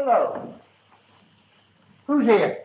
Hello. Who's here?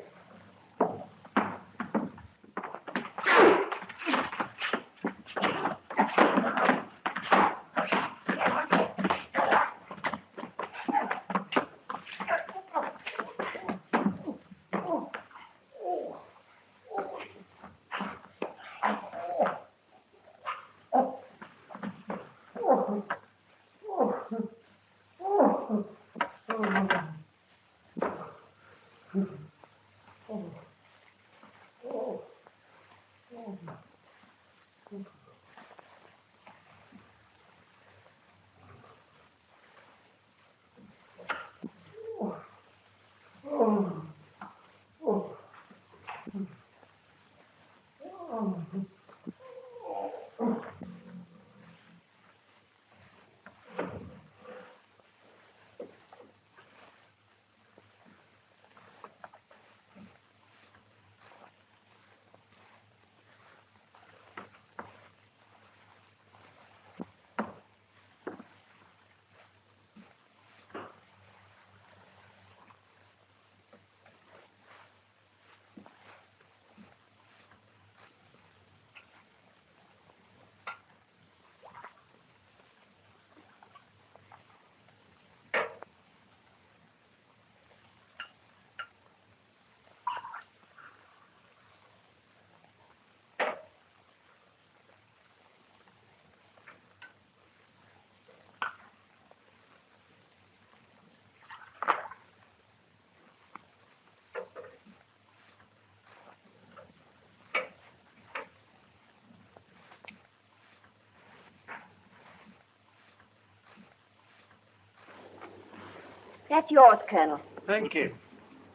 That's yours, Colonel. Thank you.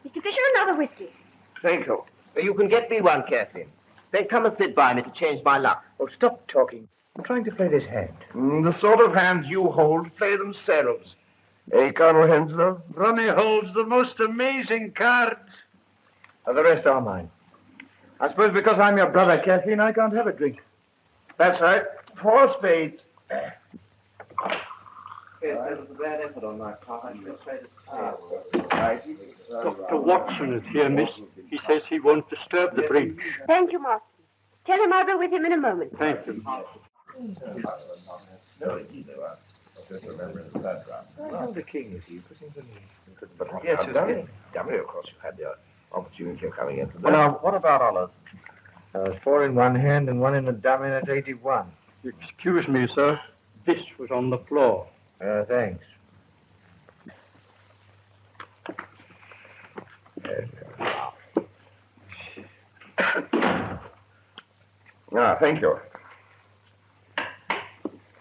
Mr. Fisher, another whiskey. Thank you. You can get me one, Kathleen. Then come and sit by me to change my luck. Oh, stop talking. I'm trying to play this hand. The sort of hands you hold play themselves. Eh, Colonel Henslow? Ronnie holds the most amazing cards. The rest are mine. I suppose because I'm your brother, Kathleen, I can't have a drink. That's right. 4 spades. That was a bad effort on my part. I'm afraid Dr. Watson is here, miss. He says he won't disturb the bridge. Thank you, Marston. Tell him I'll be with him in a moment. Thank you. The king is he? But Yes, dummy, of course, you had the opportunity of coming into that. Well, now, what about Olive? 4 in one hand and 1 in the dummy at 81. Excuse me, sir. This was on the floor. Thanks. Thank you.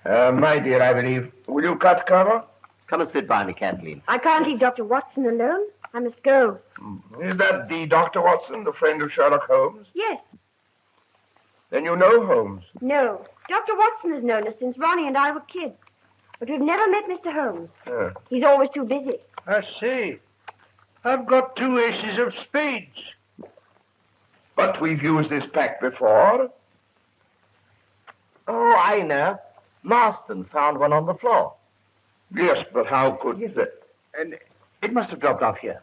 My dear, I believe. Will you cut cover? Come and sit by me, Kathleen. I can't leave Dr. Watson alone. I must go. Is that the Dr. Watson, the friend of Sherlock Holmes? Yes. Then you know Holmes. No. Dr. Watson has known us since Ronnie and I were kids. But we've never met Mr. Holmes. He's always too busy. I see. I've got 2 aces of spades. But we've used this pack before. Oh, I know. Marston found one on the floor. Yes, but how could... Yes, sir. And it must have dropped off here.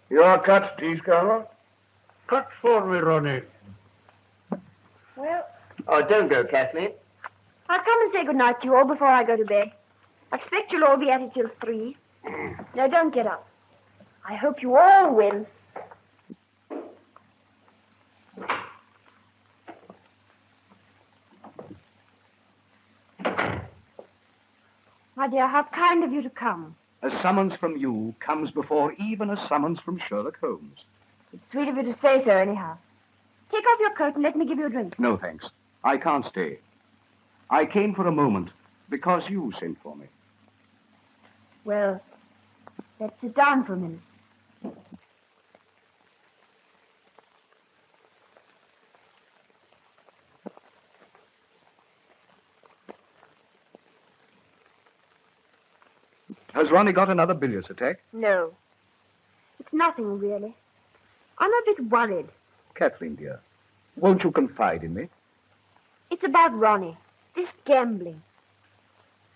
Your cut, please, Colonel. Cut for me, Ronnie. Well, Oh, don't go, Kathleen. I'll come and say good night to you all before I go to bed. I expect you'll all be at it till 3. No, don't get up. I hope you all win. My dear, how kind of you to come. A summons from you comes before even a summons from Sherlock Holmes. It's sweet of you to say so, anyhow. Take off your coat and let me give you a drink. No, thanks. I can't stay. I came for a moment because you sent for me. Well, let's sit down for a minute. Has Ronnie got another bilious attack? No. It's nothing, really. I'm a bit worried. Kathleen, dear, won't you confide in me? It's about Ronnie. This gambling.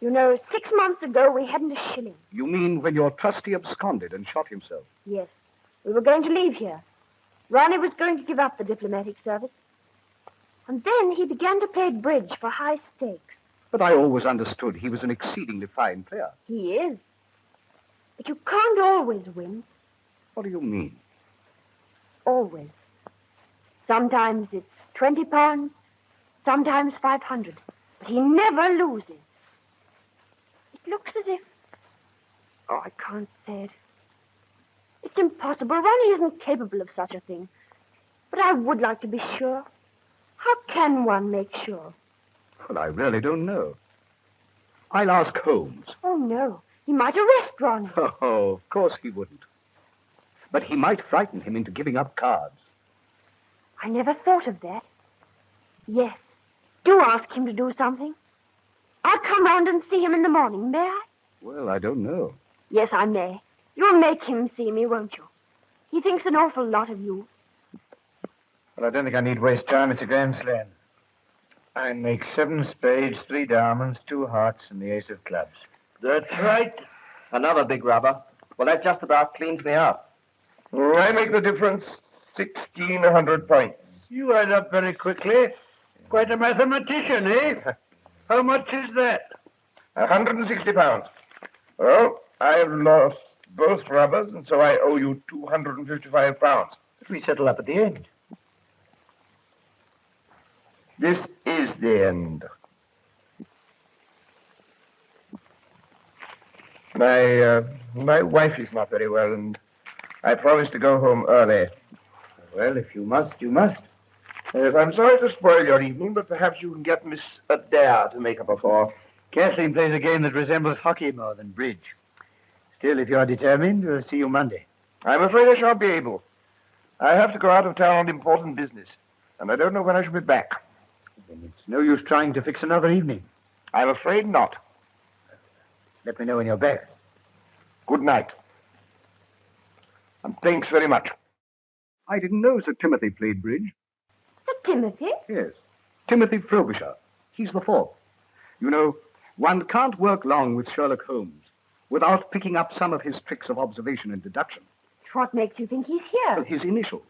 You know, 6 months ago, we hadn't a shilling. You mean when your trustee absconded and shot himself? Yes. We were going to leave here. Ronnie was going to give up the diplomatic service. And then he began to play bridge for high stakes. But I always understood he was an exceedingly fine player. He is. But you can't always win. What do you mean? Always. Sometimes it's £20, sometimes 500. But he never loses. It looks as if... Oh, I can't say it. It's impossible. Ronnie isn't capable of such a thing. But I would like to be sure. How can one make sure? Well, I really don't know. I'll ask Holmes. Oh, no. He might arrest Ronnie. Oh, of course he wouldn't. But he might frighten him into giving up cards. I never thought of that. Yes. Do ask him to do something. I'll come round and see him in the morning, may I? Well, I don't know. Yes, I may. You'll make him see me, won't you? He thinks an awful lot of you. Well, I don't think I need waste time. It's a grand slam. I make 7 spades, 3 diamonds, 2 hearts, and the ace of clubs. That's right. Another big rubber. Well, that just about cleans me up. I make the difference. 1,600 points. You add up very quickly. Quite a mathematician, eh? How much is that? 160 pounds. Well, I've lost both rubbers, and so I owe you 255 pounds. But we settle up at the end. This is the end. My wife is not very well, and I promised to go home early. Well, if you must, you must. Yes, I'm sorry to spoil your evening, but perhaps you can get Miss Adair to make up a for. Kathleen plays a game that resembles hockey more than bridge. Still, if you're determined, we'll see you Monday. I'm afraid I shan't be able. I have to go out of town on important business, and I don't know when I shall be back. Then it's no use trying to fix another evening. I'm afraid not. Let me know when you're back. Good night. And thanks very much. I didn't know Sir Timothy played bridge. Sir Timothy? Yes. Timothy Frobisher. He's the 4th. You know, one can't work long with Sherlock Holmes without picking up some of his tricks of observation and deduction. What makes you think he's Well, here? his initials.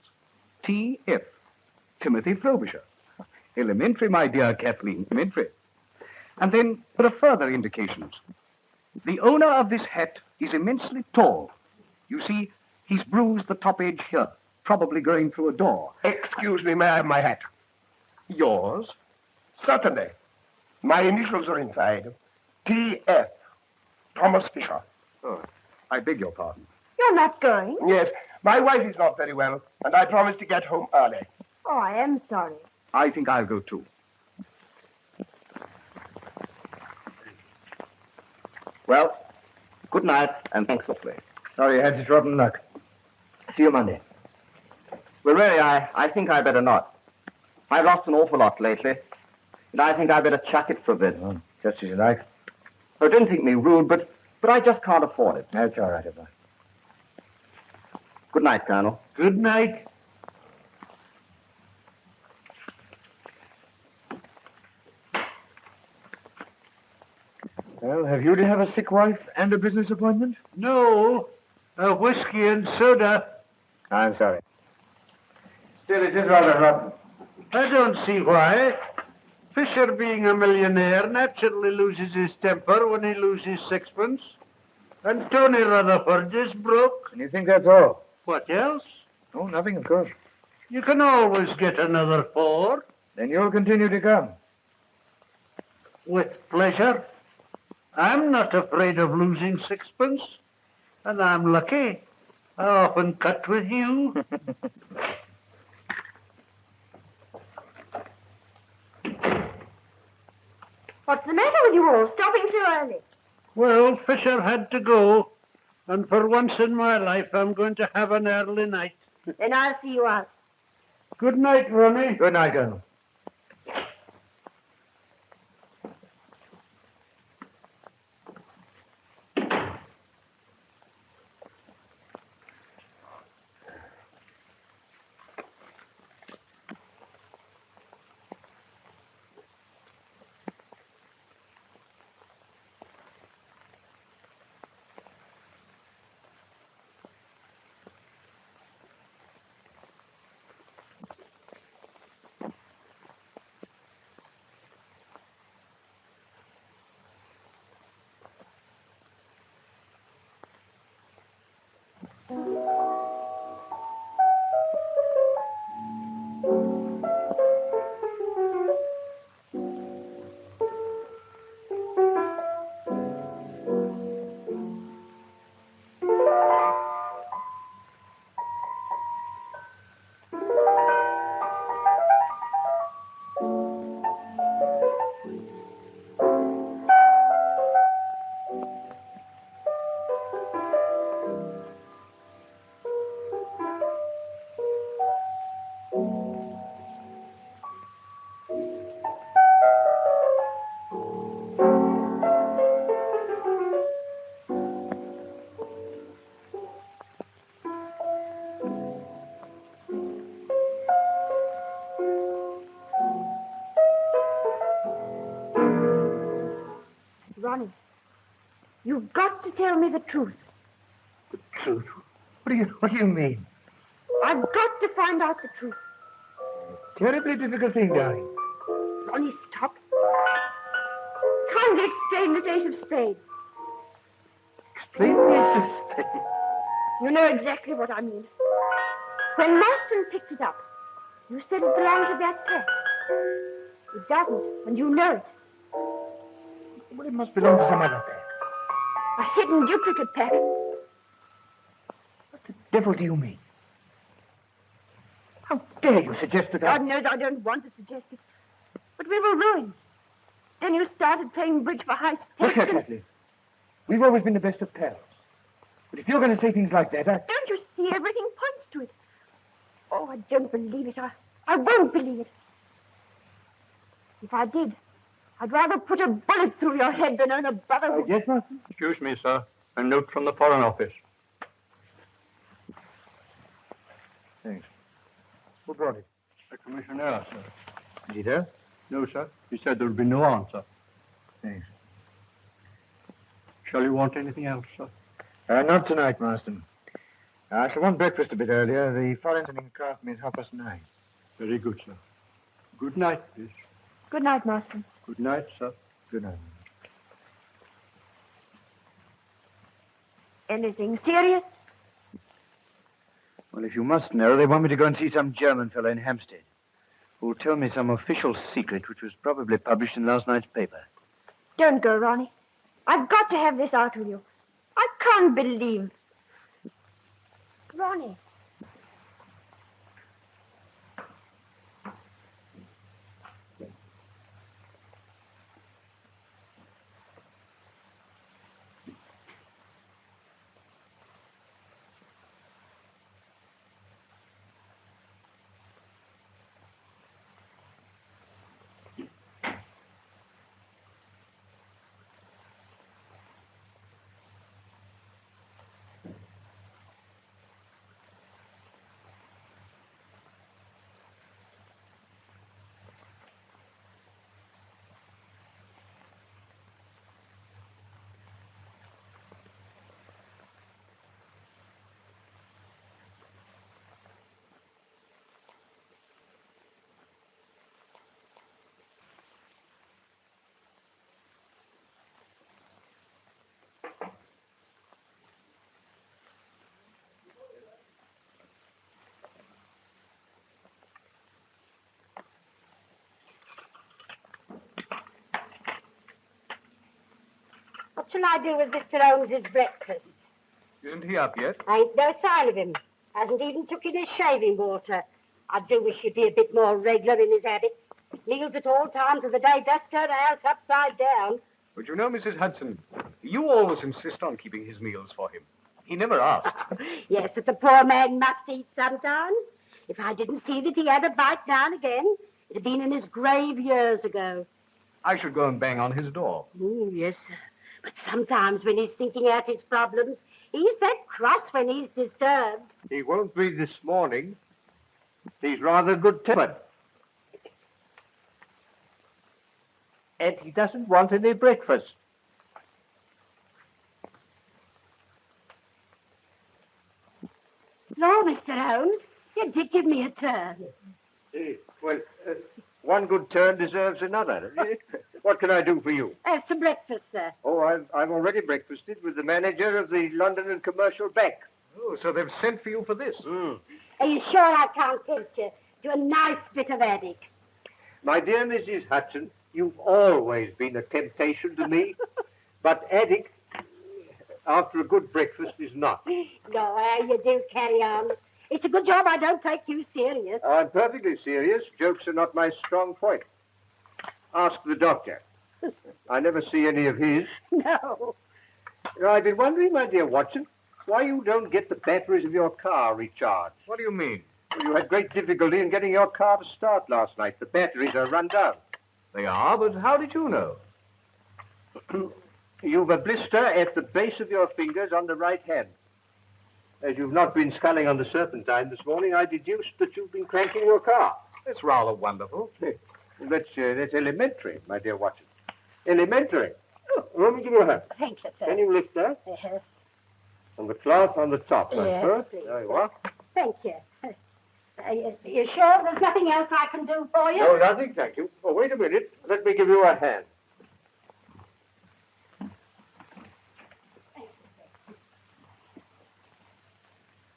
T.F. Timothy Frobisher. Elementary, my dear Kathleen, elementary. And then there are further indications. The owner of this hat is immensely tall. You see, he's bruised the top edge here, probably going through a door. Excuse me, may I have my hat? Yours? Certainly. My initials are inside. T.F. Thomas Fisher. Oh, I beg your pardon. You're not going? Yes, my wife is not very well, and I promised to get home early. Oh, I am sorry. I think I'll go too. Well, good night, and thanks for playing. Sorry you had such rotten luck. See you Monday. Well, really, I think I better not. I've lost an awful lot lately, and I think I better chuck it for a bit. Oh, just as you like. Oh, don't think me rude, but I just can't afford it. That's all right, Eva. Good night, Colonel. Good night. Well, have you to have a sick wife and a business appointment? No, a whiskey and soda. I'm sorry. Still, it is rather rotten. I don't see why. Fisher, being a millionaire, naturally loses his temper when he loses sixpence. And Tony Rutherford is broke. And you think that's all? What else? Oh, nothing, of course. You can always get another 4. Then you'll continue to come. With pleasure. I'm not afraid of losing sixpence. And I'm lucky. I often cut with you. What's the matter with you all, stopping so early? Well, Fisher had to go. And for once in my life, I'm going to have an early night. Then I'll see you out. Good night, Ronnie. Good night, Colonel. Ronnie, you've got to tell me the truth. The truth? What do you mean? I've got to find out the truth. Terribly difficult thing, darling. Ronnie, stop. Kindly explain this ace of spades. Explain this. You know exactly what I mean. When Marston picked it up, you said it belonged to that pack. It doesn't, and you know it. Well, it must belong to some other pack. A hidden duplicate pack. What the devil do you mean? How dare you suggest that God knows I don't want to suggest it. But we were ruined. Then you started playing bridge for high stakes. Look here, Kathleen. We've always been the best of pals. But if you're going to say things like that, Don't you see? Everything points to it. Oh, I don't believe it. I won't believe it. If I did, I'd rather put a bullet through your head than own a brotherhood. Yes, Marston? Excuse me, sir. A note from the Foreign Office. Thanks. Who brought it? The Commissioner, sir. Is he there? No, sir. He said there would be no answer. Thanks. Shall you want anything else, sir? Not tonight, Marston. I shall want breakfast a bit earlier. The foreign sending craft me at 9:30. Very good, sir. Good night, please. Good night, Marston. Good night, sir. Good night. Anything serious? Well, if you must know, they want me to go and see some German fellow in Hampstead who'll tell me some official secret which was probably published in last night's paper. Don't go, Ronnie. I've got to have this out with you. I can't believe. Ronnie. What shall I do with Mr. Holmes's breakfast? Isn't he up yet? Ain't no sign of him. Hasn't even took in his shaving water. I do wish he'd be a bit more regular in his habits. Meals at all times of the day does turn a house upside down. But you know, Mrs. Hudson, you always insist on keeping his meals for him. He never asked. Yes, but the poor man must eat sometimes. If I didn't see that he had a bite now and again, it'd have been in his grave years ago. I should go and bang on his door. Yes, sir. But sometimes when he's thinking out his problems, he's that cross when he's disturbed. He won't be this morning. He's rather good-tempered. And he doesn't want any breakfast. No, Mr. Holmes, you did give me a turn. One good turn deserves another. What can I do for you? Some breakfast, sir. Oh, I've already breakfasted with the manager of the London and Commercial Bank. Oh, so they've sent for you for this? Are you sure I can't tempt you to a nice bit of addict? My dear Mrs. Hudson, you've always been a temptation to me, but addict, after a good breakfast, is not. No, you do carry on. It's a good job I don't take you serious. I'm perfectly serious. Jokes are not my strong point. Ask the doctor. I never see any of his. No. I've been wondering, my dear Watson, why you don't get the batteries of your car recharged. What do you mean? Well, you had great difficulty in getting your car to start last night. The batteries are run down. They are, but how did you know? You've a blister at the base of your fingers on the right hand. As you've not been sculling on the Serpentine this morning, I deduced that you've been cranking your car. That's rather wonderful. That's elementary, my dear Watson. Elementary. Let me give you a hand. Thanks, sir. Can you lift that? Yes. And the cloth on the top, I Yes, suppose. please. There you are. Thank you. You sure there's nothing else I can do for you? No, nothing, thank you. Oh, wait a minute. Let me give you a hand.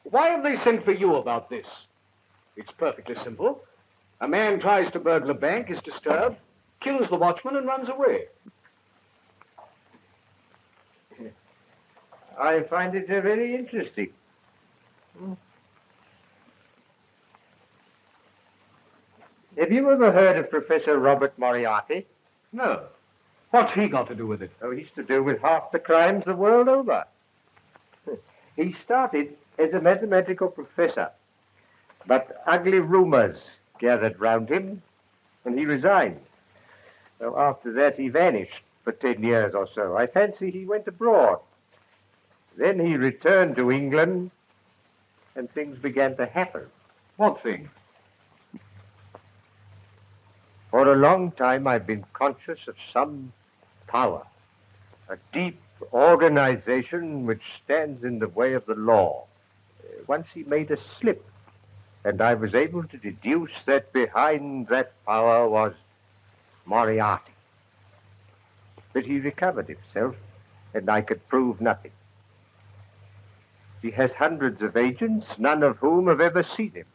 Why have they sent for you about this? It's perfectly simple. A man tries to burgle a bank, is disturbed, kills the watchman, and runs away. I find it very interesting. Have you ever heard of Professor Robert Moriarty? No. What's he got to do with it? Oh, he's to do with half the crimes the world over. He started as a mathematical professor, but ugly rumors gathered round him, and he resigned. So after that, he vanished for 10 years or so. I fancy he went abroad. Then he returned to England, and things began to happen. What thing? For a long time, I've been conscious of some power, a deep organization which stands in the way of the law. Once he made a slip, and I was able to deduce that behind that power was Moriarty. But he recovered himself, and I could prove nothing. He has hundreds of agents, none of whom have ever seen him.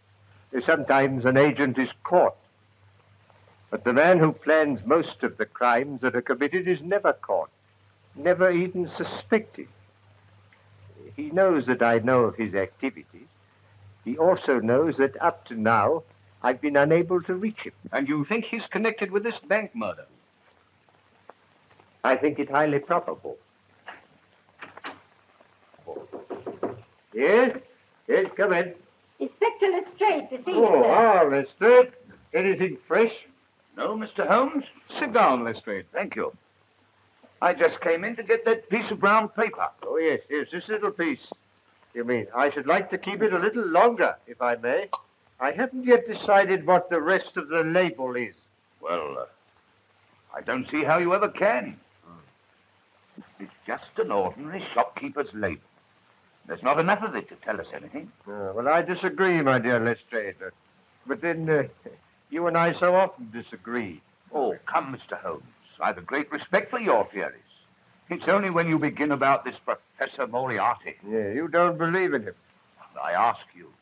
Sometimes an agent is caught. But the man who plans most of the crimes that are committed is never caught, never even suspected. He knows that I know of his activities. He also knows that up to now, I've been unable to reach him. And you think he's connected with this bank murder? I think it highly probable. Yes? Yes, come in. Inspector Lestrade to see Oh, you, sir. Lestrade. Anything fresh? No, Mr. Holmes? Sit down, Lestrade. Thank you. I just came in to get that piece of brown paper. Oh, yes, this little piece. You mean, I should like to keep it a little longer, if I may. I haven't yet decided what the rest of the label is. Well, I don't see how you ever can. It's just an ordinary shopkeeper's label. There's not enough of it to tell us anything. Well, I disagree, my dear Lestrade. But then, you and I so often disagree. Oh, come, Mr. Holmes. I've a great respect for your theories. It's only when you begin about this Professor Moriarty. Yeah, you don't believe in him. I ask you,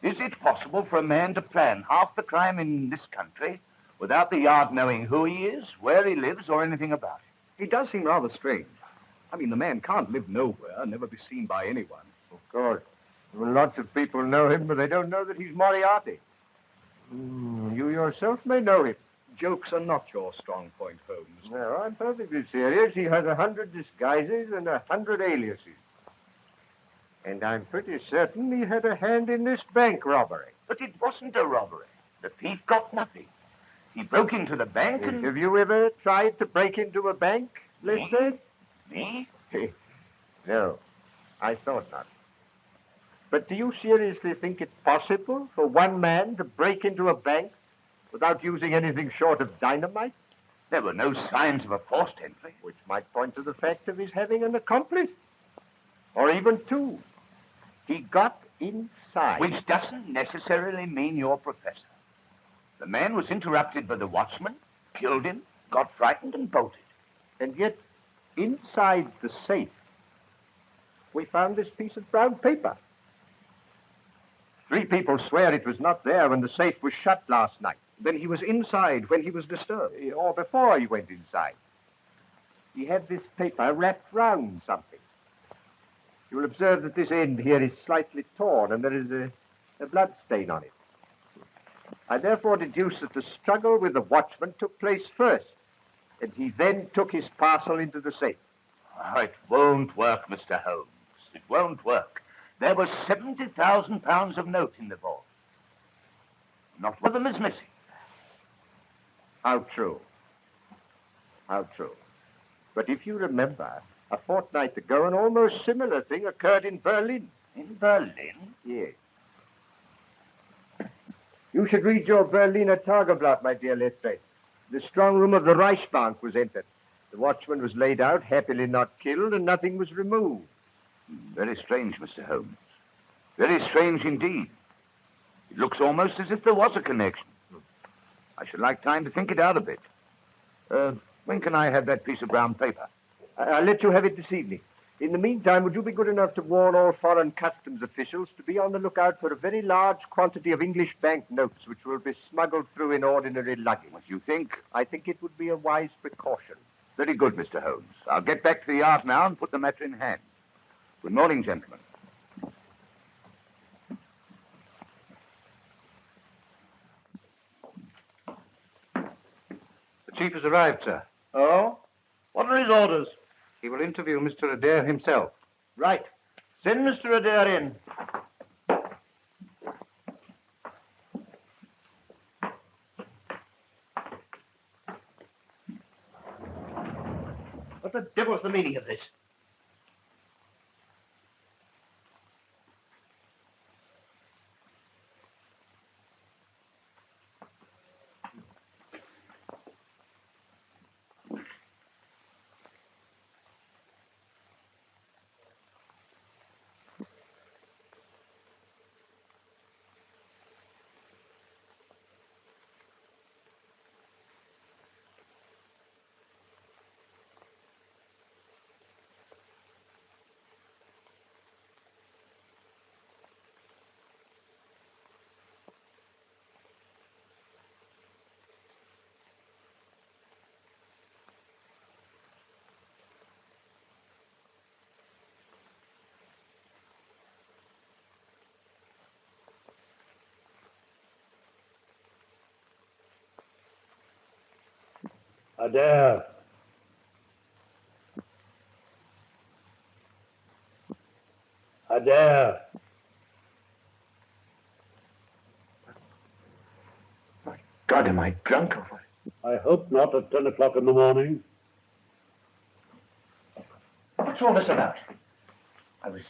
is it possible for a man to plan half the crime in this country without the Yard knowing who he is, where he lives, or anything about it? It does seem rather strange. I mean, the man can't live nowhere, never be seen by anyone. Of course. Well, lots of people know him, but they don't know that he's Moriarty. You yourself may know him. Jokes are not your strong point, Holmes. No, I'm perfectly serious. He has 100 disguises and 100 aliases. And I'm pretty certain he had a hand in this bank robbery. But it wasn't a robbery. The thief got nothing. He broke into the bank and... Have you ever tried to break into a bank, Lestrade? Me? No, I thought not. But do you seriously think it's possible for one man to break into a bank without using anything short of dynamite? There were no signs of a forced entry. Which might point to the fact of his having an accomplice. Or even two. He got inside. Which doesn't necessarily mean you're Professor. The man was interrupted by the watchman, killed him, got frightened, and bolted. And yet, inside the safe, we found this piece of brown paper. 3 people swear it was not there when the safe was shut last night. Then he was inside when he was disturbed. Or before he went inside. He had this paper wrapped round something. You'll observe that this end here is slightly torn and there is a blood stain on it. I therefore deduce that the struggle with the watchman took place first, and he then took his parcel into the safe. Oh, it won't work, Mr. Holmes. It won't work. There was £70,000 of note in the vault. Not one of them is missing. How true. How true. But if you remember, a fortnight ago, an almost similar thing occurred in Berlin. In Berlin? Yes. You should read your Berliner Tageblatt, my dear Lestrade. The strong room of the Reichsbank was entered. The watchman was laid out, happily not killed, and nothing was removed. Very strange, Mr. Holmes. Very strange indeed. It looks almost as if there was a connection. I should like time to think it out a bit. When can I have that piece of brown paper? I'll let you have it this evening. In the meantime, would you be good enough to warn all foreign customs officials to be on the lookout for a very large quantity of English banknotes which will be smuggled through in ordinary luggage? What you think? I think it would be a wise precaution. Very good, Mr. Holmes. I'll get back to the yard now and put the matter in hand. Good morning, gentlemen. The chief has arrived, sir. Oh? What are his orders? He will interview Mr. Adair himself. Right. Send Mr. Adair in. What the devil's the meaning of this? Adair. Adair. My God, am I drunk or what? I hope not at 10 o'clock in the morning. What's all this about? I was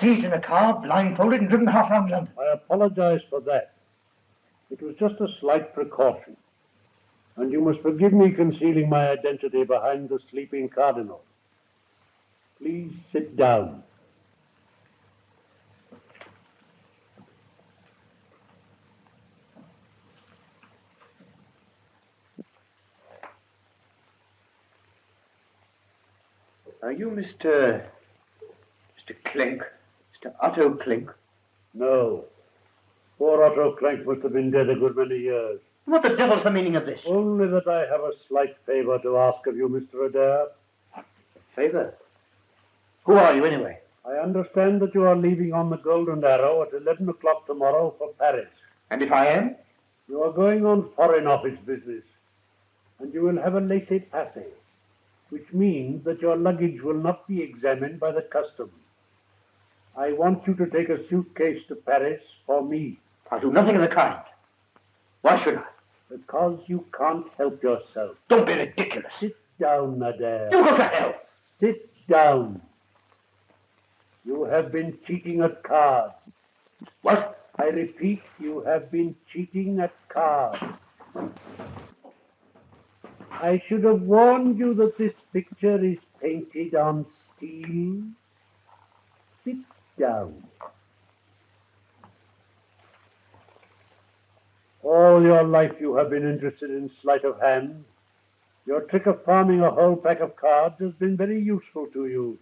seized in a car, blindfolded, and driven half round London. I apologize for that. It was just a slight precaution. And you must forgive me concealing my identity behind the sleeping cardinal. Please sit down. Are you Mr. Clink? Mr. Otto Clink? No. Poor Otto Clank must have been dead a good many years. What the devil's the meaning of this? Only that I have a slight favor to ask of you, Mr. Adair. Favor? Who are you, anyway? I understand that you are leaving on the Golden Arrow at 11 o'clock tomorrow for Paris. And if I am? You are going on Foreign Office business, and you will have a laissez-passer, which means that your luggage will not be examined by the customs. I want you to take a suitcase to Paris for me. I'll do nothing of the kind. Why should I? Because you can't help yourself. Don't be ridiculous. Sit down, Adair. You go to hell. Sit down. You have been cheating at cards. What? I repeat, you have been cheating at cards. I should have warned you that this picture is painted on steel. Sit down. All your life you have been interested in sleight of hand. Your trick of palming a whole pack of cards has been very useful to you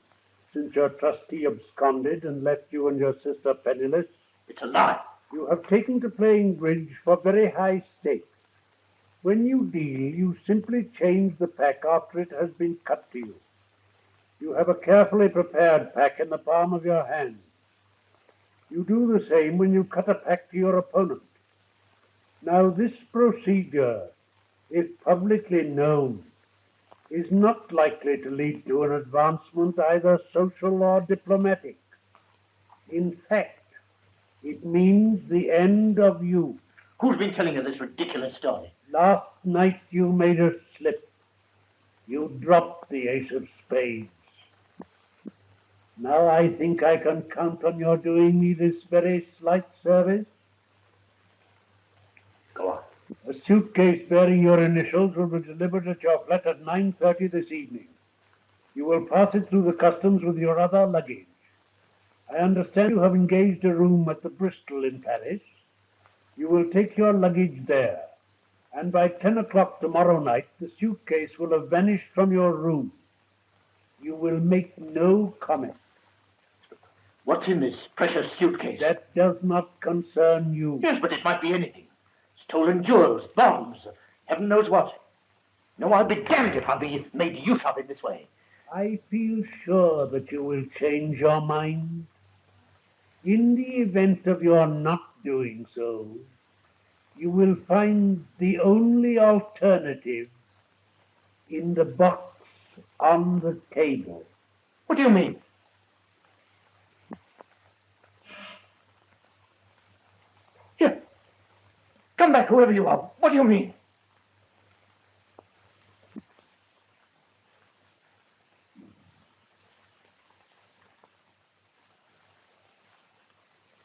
since your trustee absconded and left you and your sister penniless. It's a lie. You have taken to playing bridge for very high stakes. When you deal, you simply change the pack after it has been cut to you. You have a carefully prepared pack in the palm of your hand. You do the same when you cut a pack to your opponent. Now, this procedure, if publicly known, is not likely to lead to an advancement either social or diplomatic. In fact, it means the end of you. Who's been telling you this ridiculous story? Last night you made a slip. You dropped the ace of spades. Now I think I can count on your doing me this very slight service. Go on. A suitcase bearing your initials will be delivered at your flat at 9:30 this evening. You will pass it through the customs with your other luggage. I understand you have engaged a room at the Bristol in Paris. You will take your luggage there, and by 10 o'clock tomorrow night, the suitcase will have vanished from your room. You will make no comment. What's in this precious suitcase? That does not concern you. Yes, but it might be anything. Stolen jewels, bombs, heaven knows what. No, I'll be damned if I'll be made use of in this way. I feel sure that you will change your mind. In the event of your not doing so, you will find the only alternative in the box on the table. What do you mean? Here, come back, whoever you are. What do you mean?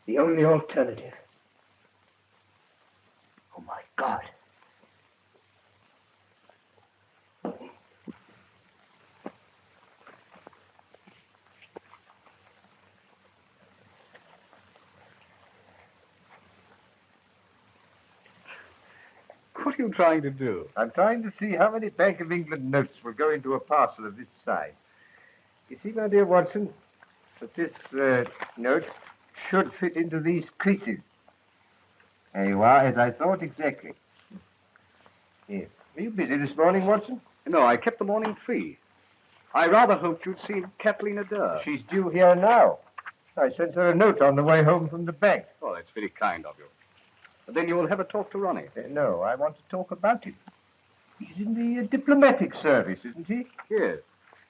The only alternative. Oh, my God. What are you trying to do? I'm trying to see how many Bank of England notes will go into a parcel of this size. You see, my dear Watson, that this note should fit into these creases. There you are, as I thought exactly. Here. Were you busy this morning, Watson? No, I kept the morning free. I rather hoped you'd see Kathleen Adair. She's due here now. I sent her a note on the way home from the bank. Oh, that's very kind of you. But then you will have a talk to Ronnie. No, I want to talk about him. He's in the diplomatic service, isn't he? Yes.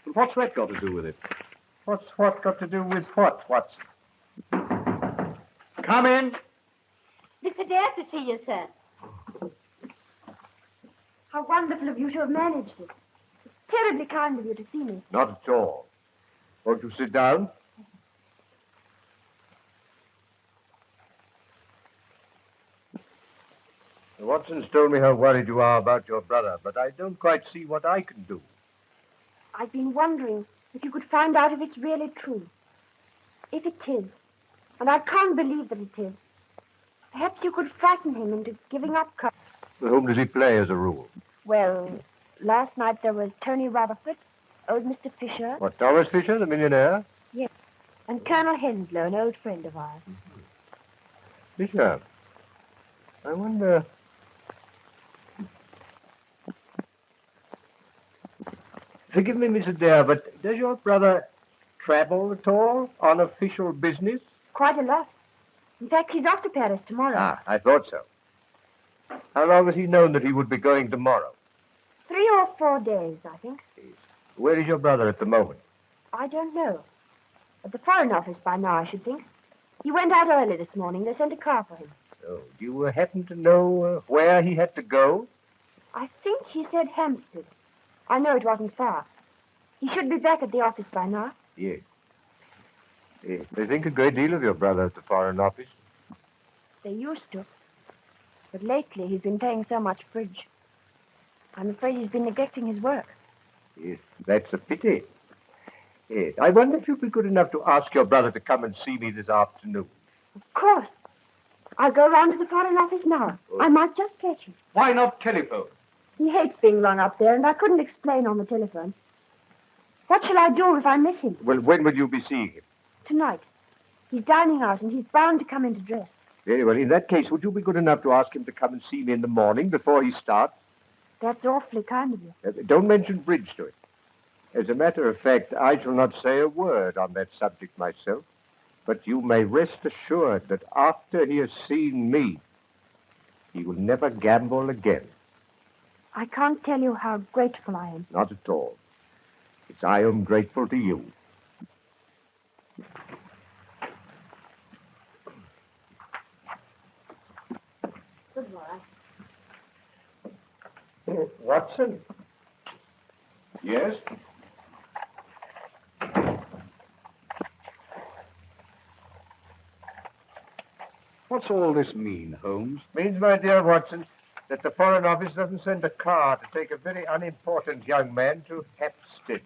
But what's that got to do with it? What's what got to do with what, Watson? Come in. Mr. Dare to see you, sir. How wonderful of you to have managed it. It's terribly kind of you to see me. Not at all. Won't you sit down? Watson's told me how worried you are about your brother, but I don't quite see what I can do. I've been wondering if you could find out if it's really true. If it is, and I can't believe that it is, perhaps you could frighten him into giving up courage. Whom does he play as a rule? Well, last night there was Tony Rutherford, old Mr. Fisher. What, Thomas Fisher, the millionaire? Yes, and Colonel Henslow, an old friend of ours. Fisher. I wonder... Forgive me, Miss Adair, but does your brother travel at all on official business? Quite a lot. In fact, he's off to Paris tomorrow. Ah, I thought so. How long has he known that he would be going tomorrow? 3 or 4 days, I think. Where is your brother at the moment? I don't know. At the Foreign Office by now, I should think. He went out early this morning. They sent a car for him. Oh, do you happen to know where he had to go? I think he said Hampstead. I know it wasn't far. He should be back at the office by now. Yes. Yes. They think a great deal of your brother at the Foreign Office. They used to. But lately he's been playing so much bridge. I'm afraid he's been neglecting his work. Yes, that's a pity. Yes. I wonder if you'd be good enough to ask your brother to come and see me this afternoon. Of course. I'll go round to the Foreign Office now. I might just catch him. Why not telephone? He hates being rung up there, and I couldn't explain on the telephone. What shall I do if I miss him? Well, when will you be seeing him? Tonight. He's dining out, and he's bound to come in to dress. Very well. In that case, would you be good enough to ask him to come and see me in the morning before he starts? That's awfully kind of you. Don't mention bridge to him. As a matter of fact, I shall not say a word on that subject myself. But you may rest assured that after he has seen me, he will never gamble again. I can't tell you how grateful I am. Not at all. It's I am grateful to you. Goodbye. Watson? Yes? What's all this mean, Holmes? Means, my dear Watson, that the Foreign Office doesn't send a car to take a very unimportant young man to Hampstead.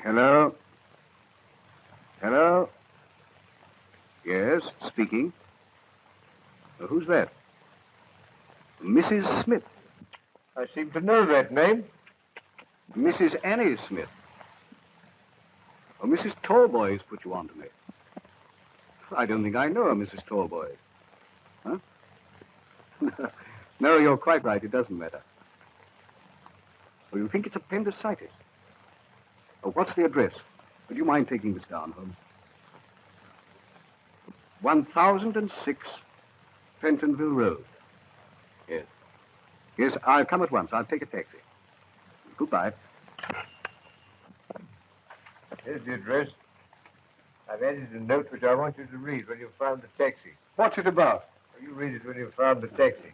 Hello? Hello? Yes, speaking. Who's that? Mrs. Smith. I seem to know that name. Mrs. Annie Smith. Oh, Mrs. Tallboys put you on to me. I don't think I know a Mrs. Tallboys. Huh? No, you're quite right. It doesn't matter. Oh, you think it's appendicitis? Oh, what's the address? Would you mind taking this down, Holmes? 1006 Pentonville Road. Yes. Yes, I'll come at once. I'll take a taxi. Goodbye. Here's the address. I've added a note which I want you to read when you've found the taxi. What's it about? You read it when you've found the taxi.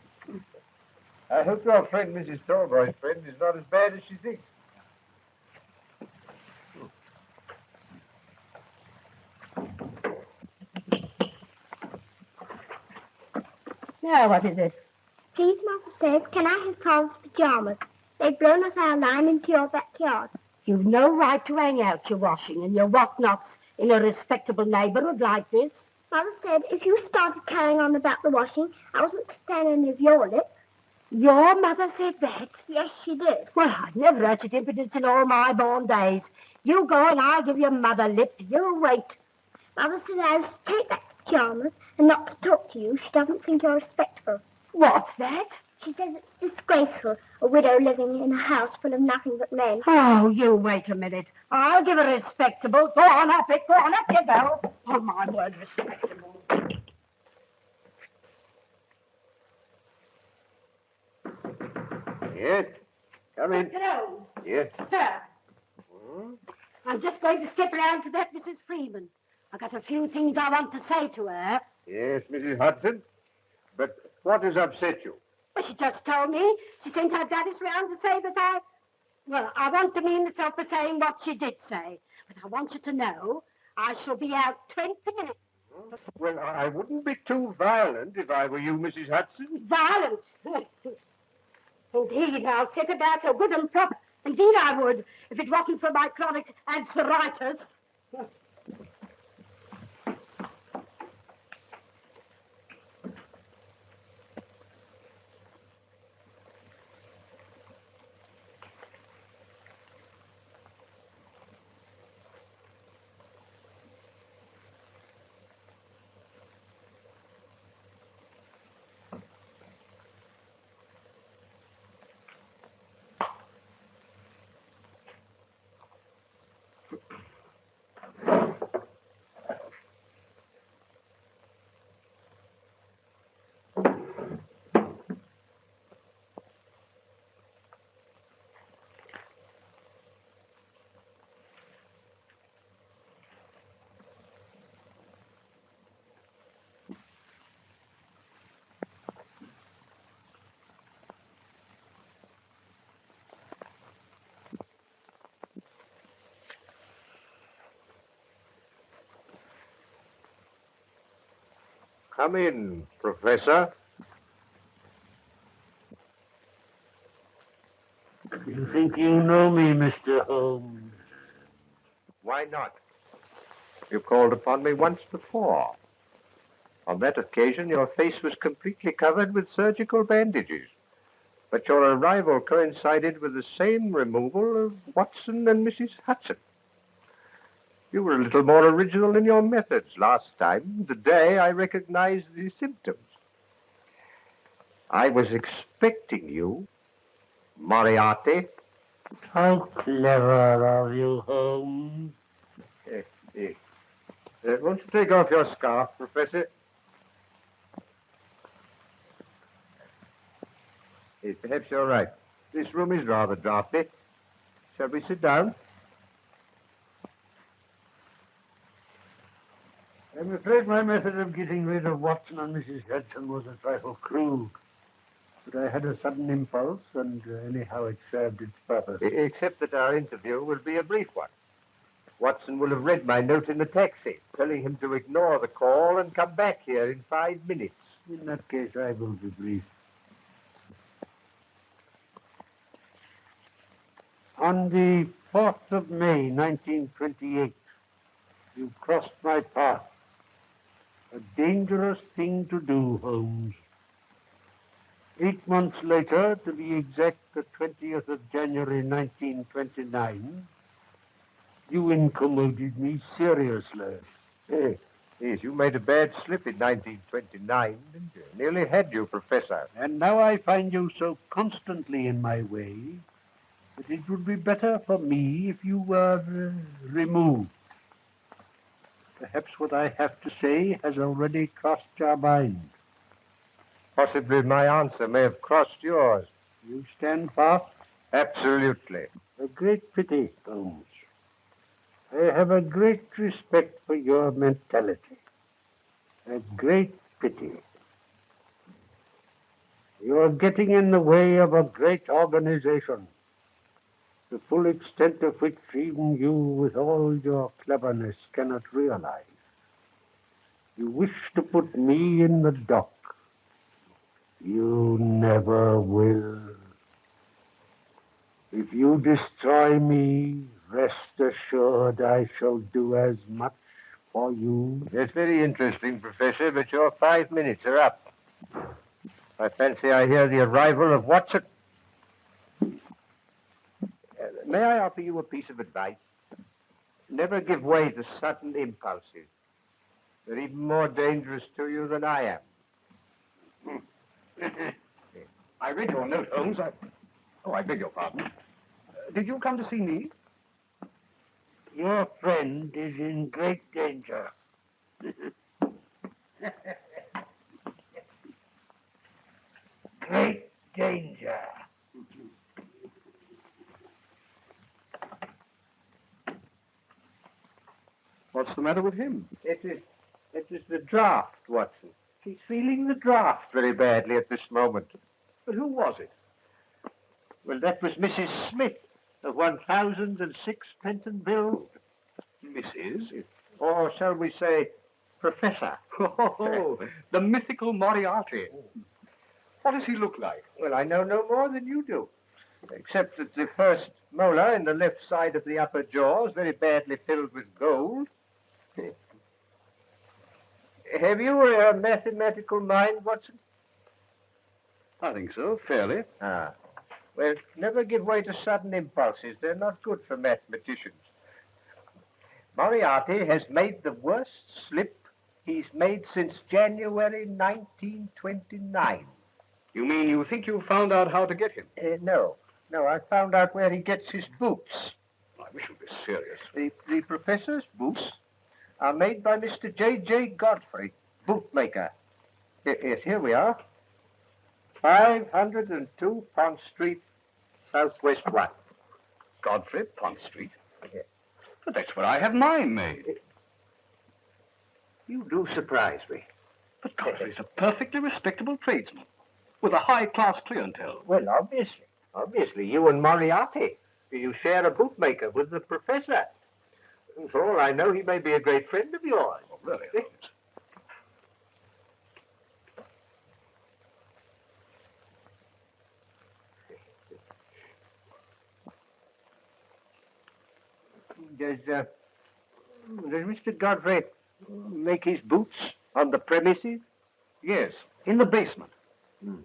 I hope your friend, Mrs. Tallboy's friend, is not as bad as she thinks. Now, what is it? Please, Mother says, can I have Carl's pajamas? They've blown us our line into your backyard. You've no right to hang out your washing and your whatnots in a respectable neighborhood like this. Mother said if you started carrying on about the washing, I wasn't to stand any of your lip. Your mother said that? Yes, she did. Well, I've never had such impudence in all my born days. You go and I'll give your mother lip. You wait. Mother said I was to take back the pajamas and not to talk to you. She doesn't think you're respectable. What's that? She says it's disgraceful, a widow living in a house full of nothing but men. Oh, you wait a minute. I'll give her respectable. Go on up it. Go on up, you go. Oh, my word, respectable. Yes. Come in. Hello. Yes. Sir. I'm just going to skip round to that Mrs. Freeman. I've got a few things I want to say to her. Yes, Mrs. Hudson. But what has upset you? Well, she just told me. She sent her daddies round to say that I want to mean myself for saying what she did say. But I want you to know I shall be out 20 minutes. Well, I wouldn't be too violent if I were you, Mrs. Hudson. Violent? Indeed, I'll set about her good and proper. Indeed, I would, if it wasn't for my chronic adzeritis. Come in, Professor. You think you know me, Mr. Holmes? Why not? You called upon me once before. On that occasion, your face was completely covered with surgical bandages. But your arrival coincided with the same removal of Watson and Mrs. Hudson. You were a little more original in your methods last time, the day I recognized the symptoms. I was expecting you, Moriarty. How clever of you, Holmes. Won't you take off your scarf, Professor? Yes, perhaps you're right. This room is rather draughty. Shall we sit down? I'm afraid my method of getting rid of Watson and Mrs. Hudson was a trifle crude. But I had a sudden impulse, and anyhow it served its purpose. Except that our interview will be a brief one. Watson will have read my note in the taxi, telling him to ignore the call and come back here in 5 minutes. In that case, I will be brief. On the 4th of May, 1928, you crossed my path. A dangerous thing to do, Holmes. 8 months later, to be exact, the 20th of January, 1929, you incommoded me seriously. Yes, you made a bad slip in 1929, didn't you? Nearly had you, Professor. And now I find you so constantly in my way that it would be better for me if you were removed. Perhaps what I have to say has already crossed your mind. Possibly my answer may have crossed yours. You stand fast? Absolutely. A great pity, Holmes. I have a great respect for your mentality. A great pity. You are getting in the way of a great organization, the full extent of which even you, with all your cleverness, cannot realize. You wish to put me in the dock. You never will. If you destroy me, rest assured I shall do as much for you. That's very interesting, Professor, but your 5 minutes are up. I fancy I hear the arrival of Watson. May I offer you a piece of advice? Never give way to sudden impulses. They're even more dangerous to you than I am. I read your note, Holmes. I beg your pardon. Did you come to see me? Your friend is in great danger. Great danger. What's the matter with him? It is the draft, Watson. He's feeling the draft very badly at this moment. But who was it? Well, that was Mrs. Smith of 1006 Pentonville. Mrs.? Or shall we say, Professor. Oh, the mythical Moriarty. What does he look like? Well, I know no more than you do, except that the first molar in the left side of the upper jaw is very badly filled with gold. Have you a mathematical mind, Watson? I think so, fairly. Ah. Well, never give way to sudden impulses. They're not good for mathematicians. Moriarty has made the worst slip he's made since January 1929. You mean you think you found out how to get him? No. No, I found out where he gets his boots. I wish you'd be serious. The professor's boots are made by Mr. J.J. Godfrey, bootmaker. Yes, here we are. 502 Pont Street, Southwest 1. Godfrey, Pont Street? Yes. But that's where I have mine made. You do surprise me. But Godfrey's a perfectly respectable tradesman with a high-class clientele. Well, obviously. Obviously, you and Moriarty. You share a bootmaker with the professor. And for all I know, he may be a great friend of yours. Oh, really? Does Mr. Godfrey make his boots on the premises? Yes, in the basement.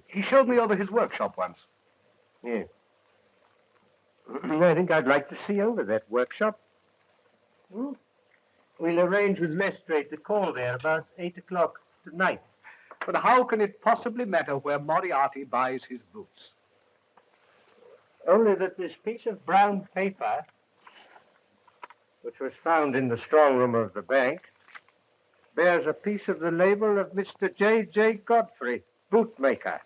He showed me over his workshop once. Yes. I think I'd like to see over that workshop. We'll arrange with Lestrade to call there about 8 o'clock tonight. But how can it possibly matter where Moriarty buys his boots? Only that this piece of brown paper, which was found in the strong room of the bank, bears a piece of the label of Mr. J.J. Godfrey, bootmaker.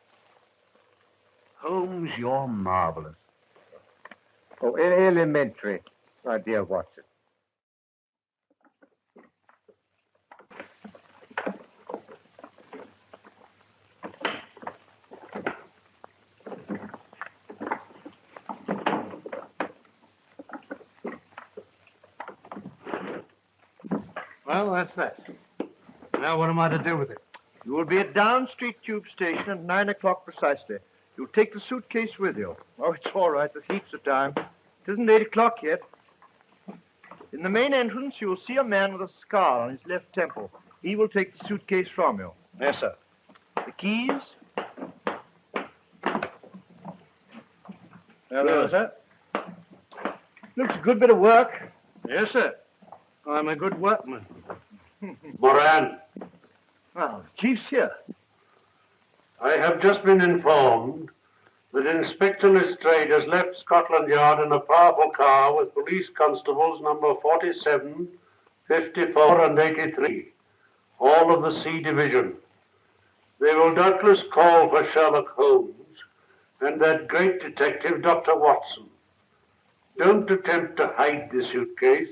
Holmes, you're marvelous. Oh, elementary, my dear Watson. Well, that's that. Now what am I to do with it? You will be at Down Street Tube Station at 9 o'clock precisely. You'll take the suitcase with you. Oh, it's all right. There's heaps of time. It isn't 8 o'clock yet. In the main entrance, you will see a man with a scar on his left temple. He will take the suitcase from you. Yes, sir. The keys? Hello, sir. Looks a good bit of work. Yes, sir. I'm a good workman. Moran, Well, the chief's here. I have just been informed that Inspector Lestrade has left Scotland Yard in a powerful car with police constables number 47, 54, and 83, all of the C Division. They will doubtless call for Sherlock Holmes and that great detective, Dr. Watson. Don't attempt to hide the suitcase.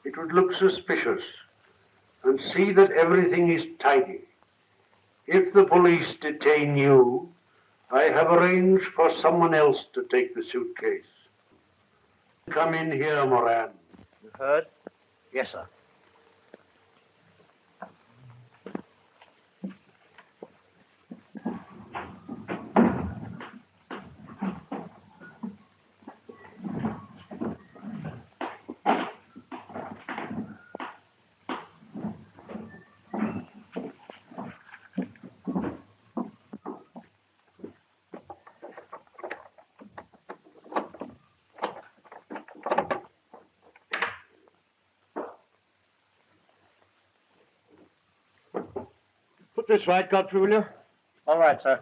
It would look suspicious. And see that everything is tidy. If the police detain you, I have arranged for someone else to take the suitcase. Come in here, Moran. You heard? Yes, sir. Put this right, Godfrey, will you? All right, sir.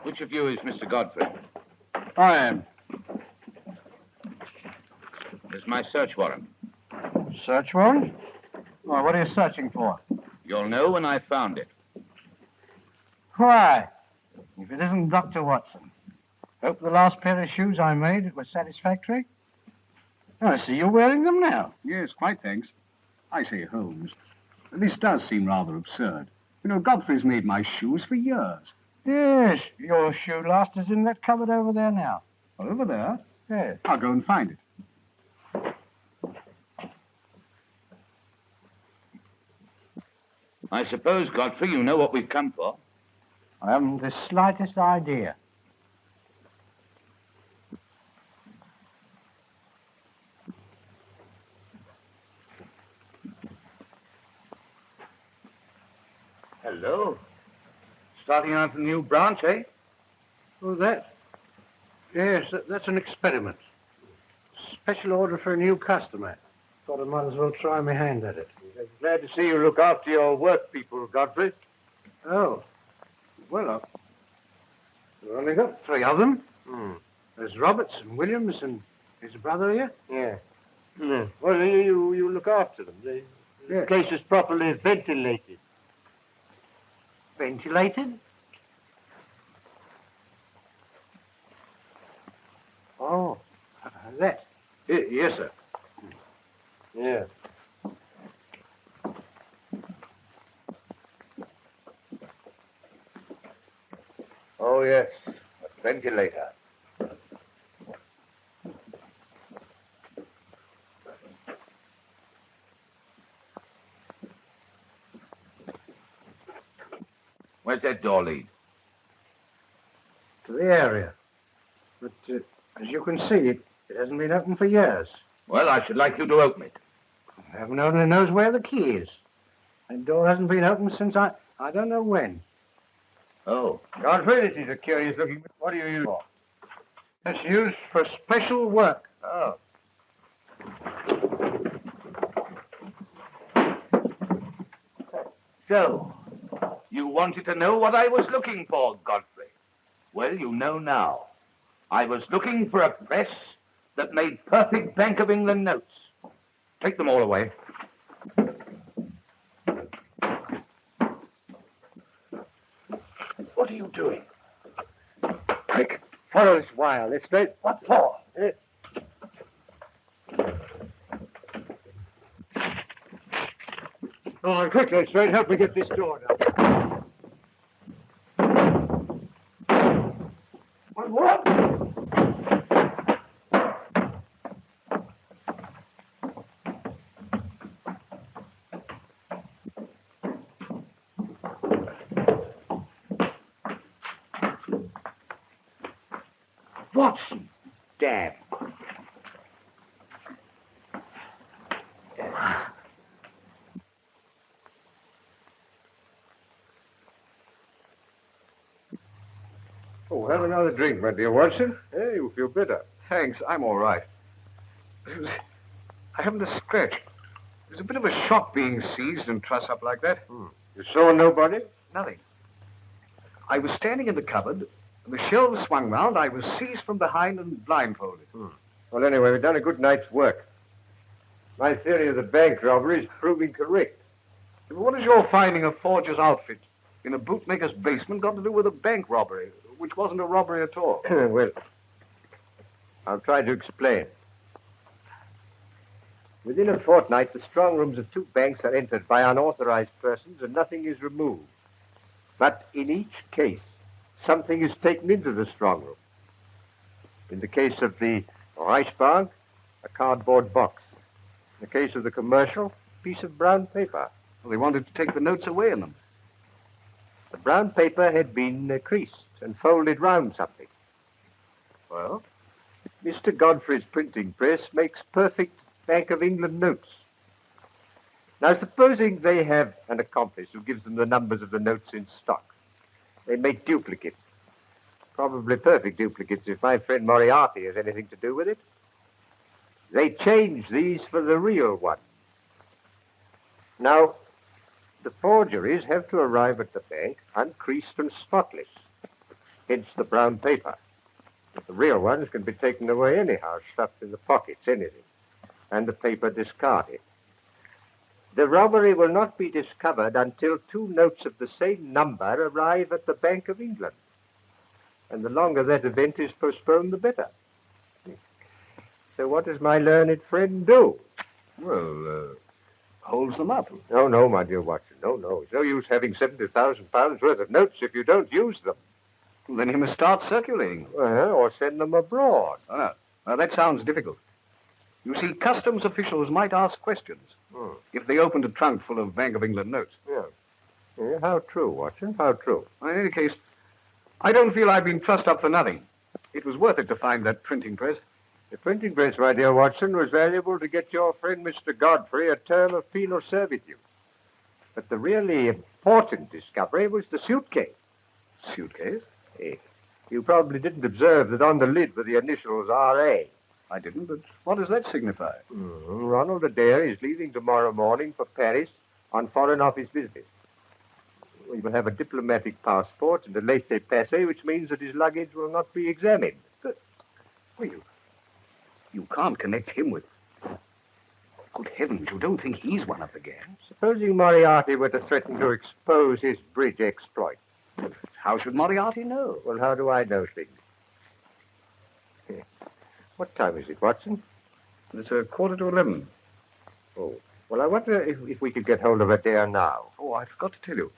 Which of you is Mr. Godfrey? I am. There's my search warrant. Search warrant? Well, what are you searching for? You'll know when I found it. Why? If it isn't Dr. Watson. Hope the last pair of shoes I made was satisfactory. Oh, I see you're wearing them now. Yes, quite thanks. I say, Holmes, this does seem rather absurd. You know, Godfrey's made my shoes for years. Yes, your shoe last is in that cupboard over there now. Over there? Yes. I'll go and find it. I suppose, Godfrey, you know what we've come for. I haven't the slightest idea. Hello. Starting on a new branch, eh? Oh, that? Yes, that's an experiment. Special order for a new customer. Thought I might as well try my hand at it. I'm glad to see you look after your work people, Godfrey. Oh. Well, we've only got 3 of them. There's Roberts and Williams and his brother here. Yeah. Well, you look after them. The place is properly ventilated. Ventilated? Oh, that. Yes, sir. Yeah. Oh, yes. A ventilator. Where's that door lead? To the area. But as you can see, it hasn't been opened for years. Well, I should like you to open it. Heaven only knows where the key is. That door hasn't been opened since I don't know when. Oh. Godfrey, this is a curious looking... What do you use for? It's used for special work. Oh. So, you wanted to know what I was looking for, Godfrey. Well, you know now. I was looking for a press that made perfect Bank of England notes. Take them all away. What are you doing? Quick, follow this wire. Let's straight. What for? Go on, quickly, straight. Help me get this door down. What? Watson. Damn. Oh, have another drink, my dear Watson. Hey, you feel better. Thanks, I'm all right. I haven't a scratch. It was a bit of a shock being seized and trussed up like that. You saw nobody? Nothing. I was standing in the cupboard, and the shelves swung round. I was seized from behind and blindfolded. Well, anyway, we've done a good night's work. My theory of the bank robbery is proving correct. But what has your finding a forger's outfit in a bootmaker's basement got to do with a bank robbery, which wasn't a robbery at all? Well, I'll try to explain. Within a fortnight, the strong rooms of 2 banks are entered by unauthorized persons and nothing is removed. But in each case, something is taken into the strong room. In the case of the Reichsbank, a cardboard box. In the case of the commercial, a piece of brown paper. Well, they wanted to take the notes away in them. The brown paper had been creased and folded round something. Well? Mr. Godfrey's printing press makes perfect Bank of England notes. Now, supposing they have an accomplice who gives them the numbers of the notes in stock. They make duplicates. Probably perfect duplicates if my friend Moriarty has anything to do with it. They change these for the real one. Now, the forgeries have to arrive at the bank uncreased and spotless. Hence the brown paper. But the real ones can be taken away anyhow, stuffed in the pockets, anything. And the paper discarded. The robbery will not be discovered until 2 notes of the same number arrive at the Bank of England. And the longer that event is postponed, the better. So what does my learned friend do? Well, holds them up. No, no, my dear Watson. No. It's no use having £70,000 worth of notes if you don't use them. Well, then he must start circulating. Or send them abroad. Oh, no. Now, that sounds difficult. You see, customs officials might ask questions if they opened a trunk full of Bank of England notes. Yeah, how true, Watson, how true. Well, in any case, I don't feel I've been trussed up for nothing. It was worth it to find that printing press. The printing press, my dear Watson, was valuable to get your friend Mr. Godfrey a term of penal servitude. But the really important discovery was the suitcase. Suitcase? You probably didn't observe that on the lid were the initials R.A. I didn't, but what does that signify? Ronald Adair is leaving tomorrow morning for Paris on Foreign Office business. He will have a diplomatic passport and a laissez-passer, which means that his luggage will not be examined. But, well, you can't connect him with... Good heavens, you don't think he's one of the gang? Supposing Moriarty were to threaten to expose his bridge exploit. How should Moriarty know? Well, how do I know things? What time is it, Watson? It's 11:15. Oh, well, I wonder if we could get hold of Adair now. Oh, I forgot to tell you.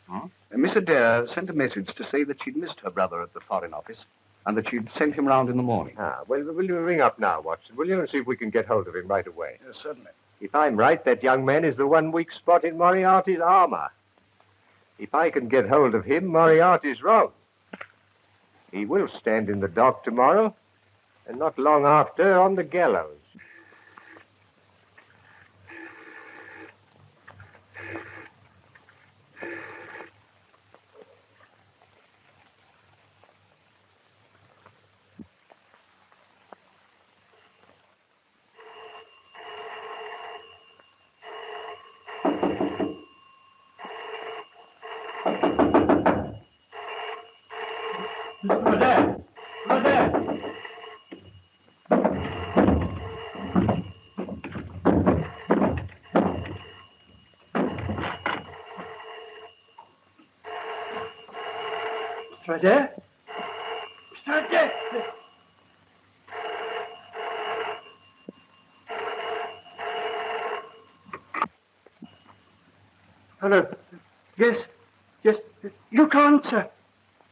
Miss Adair sent a message to say that she'd missed her brother at the Foreign Office and that she'd send him round in the morning. Well, will you ring up now, Watson, will you, and see if we can get hold of him right away? Yes, certainly. If I'm right, that young man is the one weak spot in Moriarty's armor. If I can get hold of him, Moriarty's wrong. He will stand in the dock tomorrow, and not long after on the gallows. Mr. Adair? Mr. Adair! Hello. Yes. You can't, sir.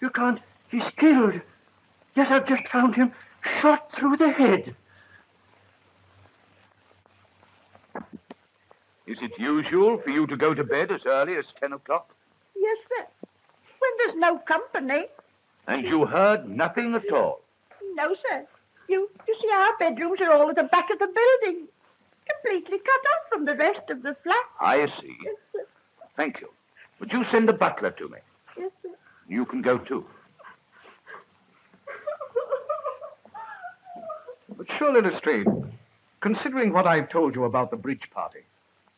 You can't. He's killed. Yes, I've just found him shot through the head. Is it usual for you to go to bed as early as 10 o'clock? Yes, sir. When there's no company. And you heard nothing at all? No, sir. You see, our bedrooms are all at the back of the building. Completely cut off from the rest of the flat. I see. Yes, sir. Thank you. Would you send the butler to me? Yes, sir. You can go too. But surely, Lestrade, considering what I've told you about the bridge party,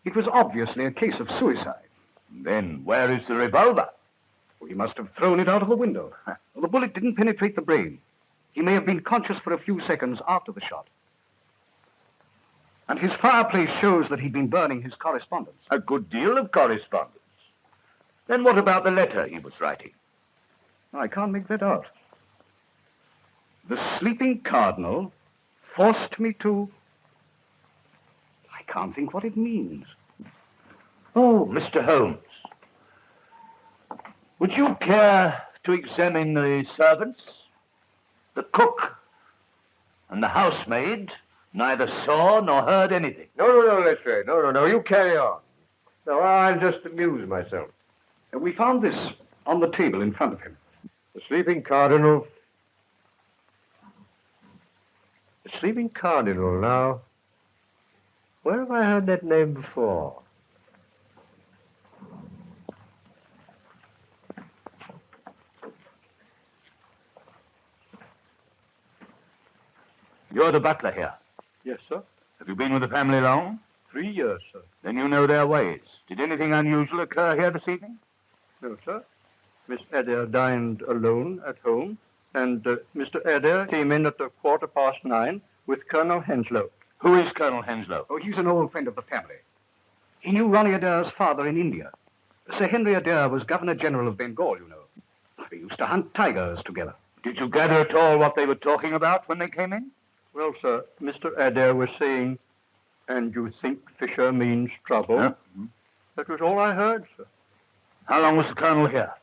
it was obviously a case of suicide. Then where is the revolver? Well, he must have thrown it out of the window. Well, the bullet didn't penetrate the brain. He may have been conscious for a few seconds after the shot. And his fireplace shows that he'd been burning his correspondence. A good deal of correspondence. Then what about the letter he was writing? I can't make that out. The sleeping cardinal forced me to... I can't think what it means. Oh, Mr. Holmes. Would you care to examine the servants? The cook and the housemaid neither saw nor heard anything. No, Lestrade. No. You carry on. No, I'll just amuse myself. We found this on the table in front of him. The sleeping cardinal. The sleeping cardinal, now. Where have I heard that name before? You're the butler here. Yes, sir. Have you been with the family long? 3 years, sir. Then you know their ways. Did anything unusual occur here this evening? No, sir. Miss Adair dined alone at home, and Mr. Adair came in at 9:15 with Colonel Henslow. Who is Colonel Henslow? Oh, he's an old friend of the family. He knew Ronnie Adair's father in India. Sir Henry Adair was Governor General of Bengal, you know. They used to hunt tigers together. Did you gather at all what they were talking about when they came in? Well, sir, Mr. Adair was saying, "And you think Fisher means trouble?" Huh? That was all I heard, sir. How long was the Colonel here?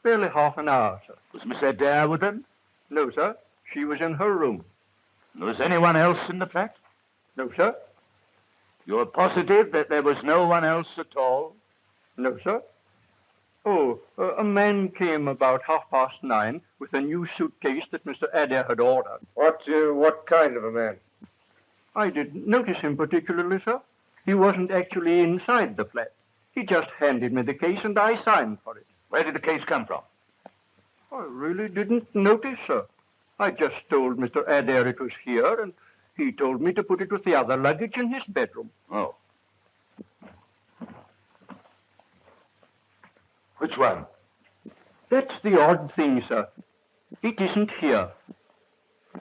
Barely half an hour, sir. Was Miss Adair with him? No, sir. She was in her room. Was anyone else in the flat? No, sir. You're positive that there was no one else at all? No, sir. Oh, a man came about 9:30 with a new suitcase that Mr. Adair had ordered. What kind of a man? I didn't notice him particularly, sir. He wasn't actually inside the flat. He just handed me the case and I signed for it. Where did the case come from? I really didn't notice, sir. I just told Mr. Adair it was here, and he told me to put it with the other luggage in his bedroom. Oh. Which one? That's the odd thing, sir. It isn't here.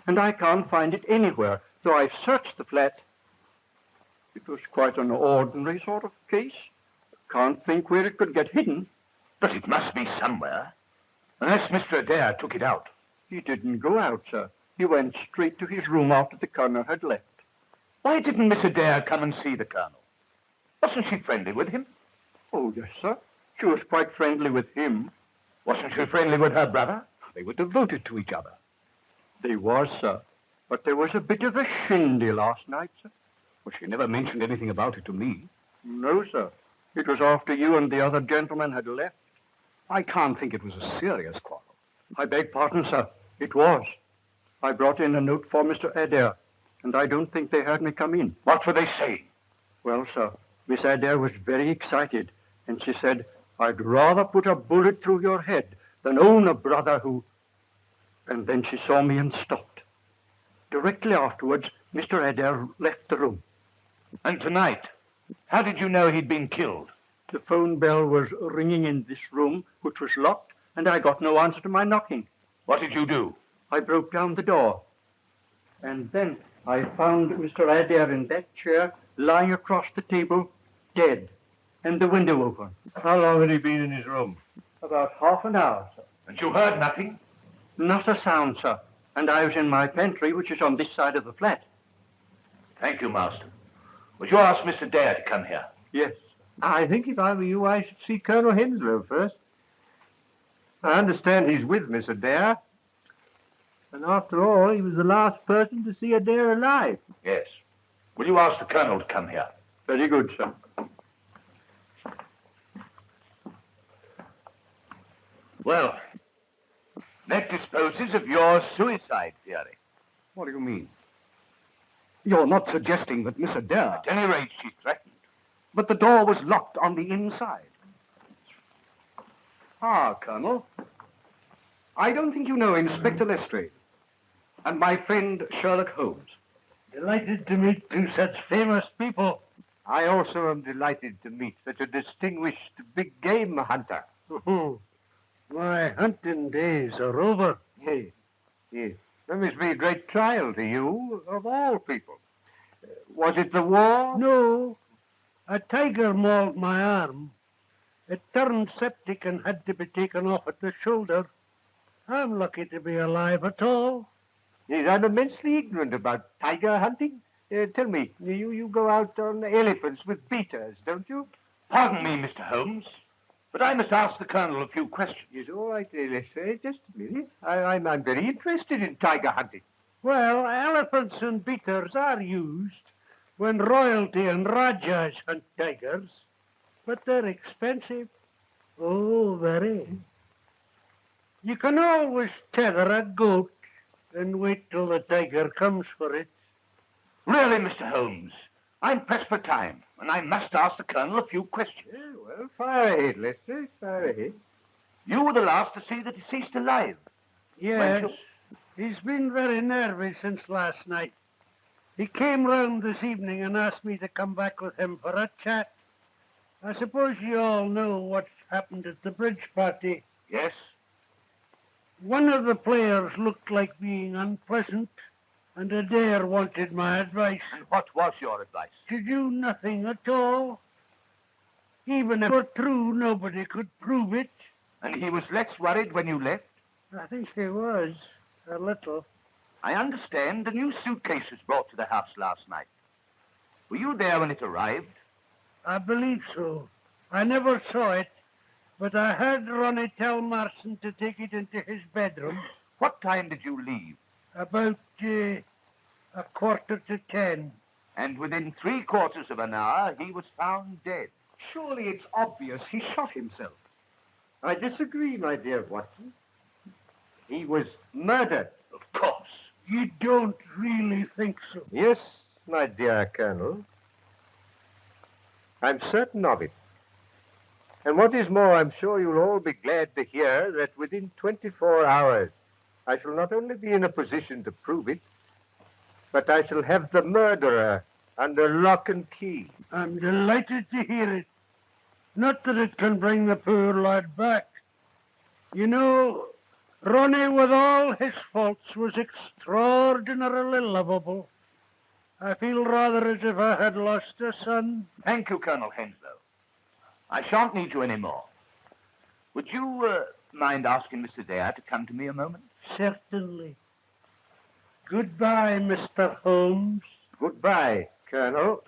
And I can't find it anywhere, though I've searched the flat. It was quite an ordinary sort of case. Can't think where it could get hidden. But it must be somewhere. Unless Mr. Adair took it out. He didn't go out, sir. He went straight to his room after the colonel had left. Why didn't Miss Adair come and see the colonel? Wasn't she friendly with him? Oh, yes, sir. She was quite friendly with him. Wasn't she friendly with her brother? They were devoted to each other. They was, sir. But there was a bit of a shindy last night, sir. Well, she never mentioned anything about it to me. No, sir. It was after you and the other gentleman had left. I can't think it was a serious quarrel. I beg pardon, sir. It was. I brought in a note for Mr. Adair, and I don't think they heard me come in. What were they saying? Well, sir, Miss Adair was very excited, and she said, "I'd rather put a bullet through your head than own a brother who..." And then she saw me and stopped. Directly afterwards, Mr. Adair left the room. And tonight, how did you know he'd been killed? The phone bell was ringing in this room, which was locked, and I got no answer to my knocking. What did you do? I broke down the door. And then I found Mr. Adair in that chair, lying across the table, dead, and the window open. How long had he been in his room? About half an hour, sir. And you heard nothing? Not a sound, sir. And I was in my pantry, which is on this side of the flat. Thank you, Master. Would you ask Mr. Adair to come here? Yes. I think if I were you, I should see Colonel Henslow first. I understand he's with Miss Adair. And after all, he was the last person to see Adair alive. Yes. Will you ask the Colonel to come here? Very good, sir. Well, that disposes of your suicide theory. What do you mean? You're not suggesting that Miss Adair... At any rate, she threatened. But the door was locked on the inside. Ah, Colonel. I don't think you know Inspector Lestrade and my friend Sherlock Holmes. Delighted to meet two such famous people. I also am delighted to meet such a distinguished big game hunter. My hunting days are over. Yes, yes. That must be a great trial to you, of all people. Was it the war? No, a tiger mauled my arm. It turned septic and had to be taken off at the shoulder. I'm lucky to be alive at all. Yes, I'm immensely ignorant about tiger hunting. Tell me, you go out on elephants with beaters, don't you? Pardon me, Mr. Holmes, but I must ask the Colonel a few questions. Yes, all right, let's say, just a minute. I'm very interested in tiger hunting. Well, elephants and beaters are used when royalty and rajas hunt tigers, but they're expensive. Oh, very. You can always tether a goat and wait till the tiger comes for it. Really, Mr. Holmes, I'm pressed for time, and I must ask the Colonel a few questions. Yeah, well, fire ahead, Lester, fire ahead. You were the last to see the deceased alive. Yes, he's been very nervy since last night. He came round this evening and asked me to come back with him for a chat. I suppose you all know what's happened at the bridge party. Yes? One of the players looked like being unpleasant, and Adair wanted my advice. And what was your advice? To do nothing at all. Even if it were true, nobody could prove it. And he was less worried when you left? I think he was, a little. I understand a new suitcase was brought to the house last night. Were you there when it arrived? I believe so. I never saw it, but I heard Ronnie tell Marson to take it into his bedroom. What time did you leave? About 10:15. And within 3/4 of an hour, he was found dead. Surely it's obvious he shot himself. I disagree, my dear Watson. He was murdered. Of course. You don't really think so? Yes, my dear Colonel. I'm certain of it. And what is more, I'm sure you'll all be glad to hear that within 24 hours, I shall not only be in a position to prove it, but I shall have the murderer under lock and key. I'm delighted to hear it. Not that it can bring the poor lad back. You know, Ronnie, with all his faults, was extraordinarily lovable. I feel rather as if I had lost a son. Thank you, Colonel Henslow. I shan't need you any more. Would you mind asking Mr. Adair to come to me a moment? Certainly. Goodbye, Mr. Holmes. Goodbye, Colonel.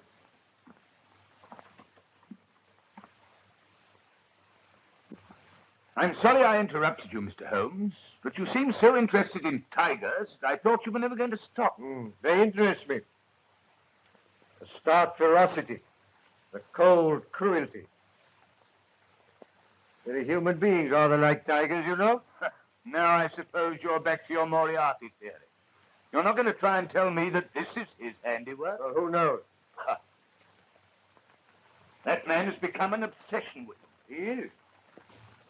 I'm sorry I interrupted you, Mr. Holmes, but you seem so interested in tigers that I thought you were never going to stop. They interest me. The stark ferocity, the cold cruelty. Very human beings are like tigers, you know. Now I suppose you're back to your Moriarty theory. You're not going to try and tell me that this is his handiwork? Well, who knows? That man has become an obsession with him. He is.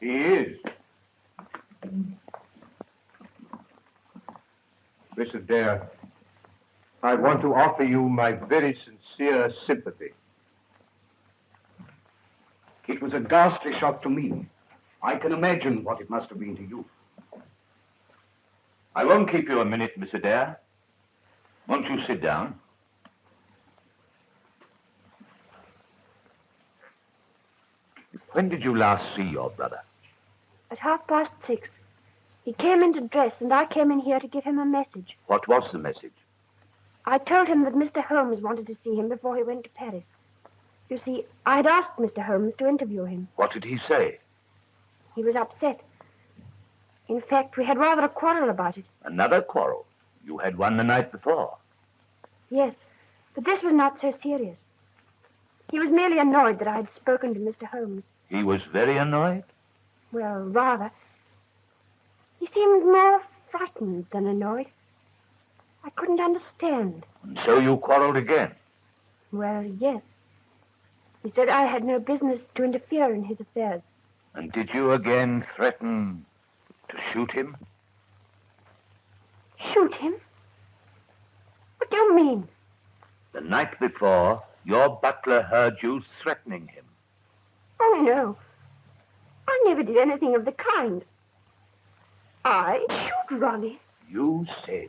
He is. Miss Adair, I want to offer you my very sincere sympathy. It was a ghastly shock to me. I can imagine what it must have been to you. I won't keep you a minute, Miss Adair. Won't you sit down? When did you last see your brother? At 6:30. He came in to dress, and I came in here to give him a message. What was the message? I told him that Mr. Holmes wanted to see him before he went to Paris. You see, I'd asked Mr. Holmes to interview him. What did he say? He was upset. In fact, we had rather a quarrel about it. Another quarrel? You had one the night before. Yes, but this was not so serious. He was merely annoyed that I had spoken to Mr. Holmes. He was very annoyed? Well, rather. He seemed more frightened than annoyed. I couldn't understand. And so you quarreled again? Well, yes. He said I had no business to interfere in his affairs. And did you again threaten to shoot him? Shoot him? What do you mean? The night before, your butler heard you threatening him. Oh, no. I never did anything of the kind. I shoot Ronnie. You said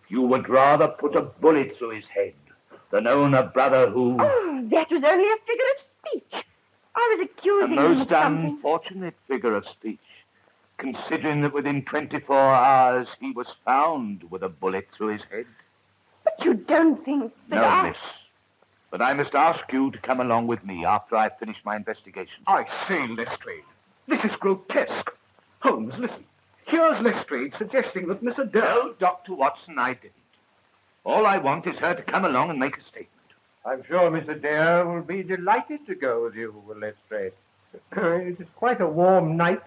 you would rather put a bullet through his head than own a brother who... Oh, that was only a figure of speech. I was accusing A him of most something. unfortunate figure of speech, considering that within 24 hours he was found with a bullet through his head. But you don't think that No, miss. But I must ask you to come along with me after I've finished my investigation. I say, Lestrade, this is grotesque. Holmes, listen. Here's Lestrade suggesting that Miss Adair... No, Dr. Watson, I didn't. All I want is her to come along and make a statement. I'm sure Miss Adair will be delighted to go with you, Lestrade. It is quite a warm night.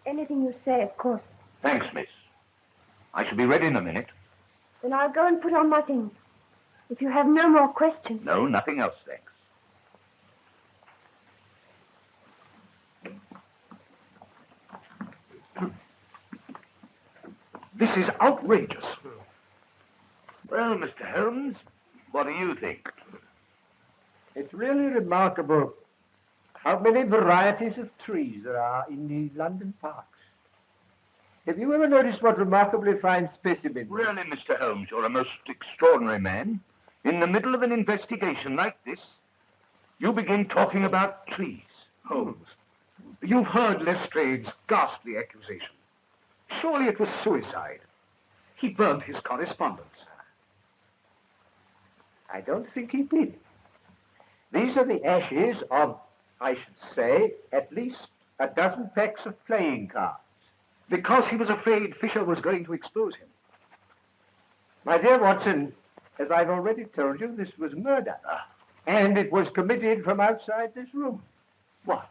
Anything you say, of course. Thanks, miss. I shall be ready in a minute. Then I'll go and put on my things. If you have no more questions. No, nothing else, thanks. This is outrageous. Well, Mr. Holmes, what do you think? It's really remarkable how many varieties of trees there are in the London parks. Have you ever noticed what remarkably fine specimens? Really, Mr. Holmes, you're a most extraordinary man. In the middle of an investigation like this, you begin talking about trees. Holmes, you've heard Lestrade's ghastly accusation. Surely it was suicide. He burned his correspondence. I don't think he did. These are the ashes of, I should say, at least a dozen packs of playing cards. Because he was afraid Fisher was going to expose him. My dear Watson, as I've already told you, this was murder. And it was committed from outside this room. What?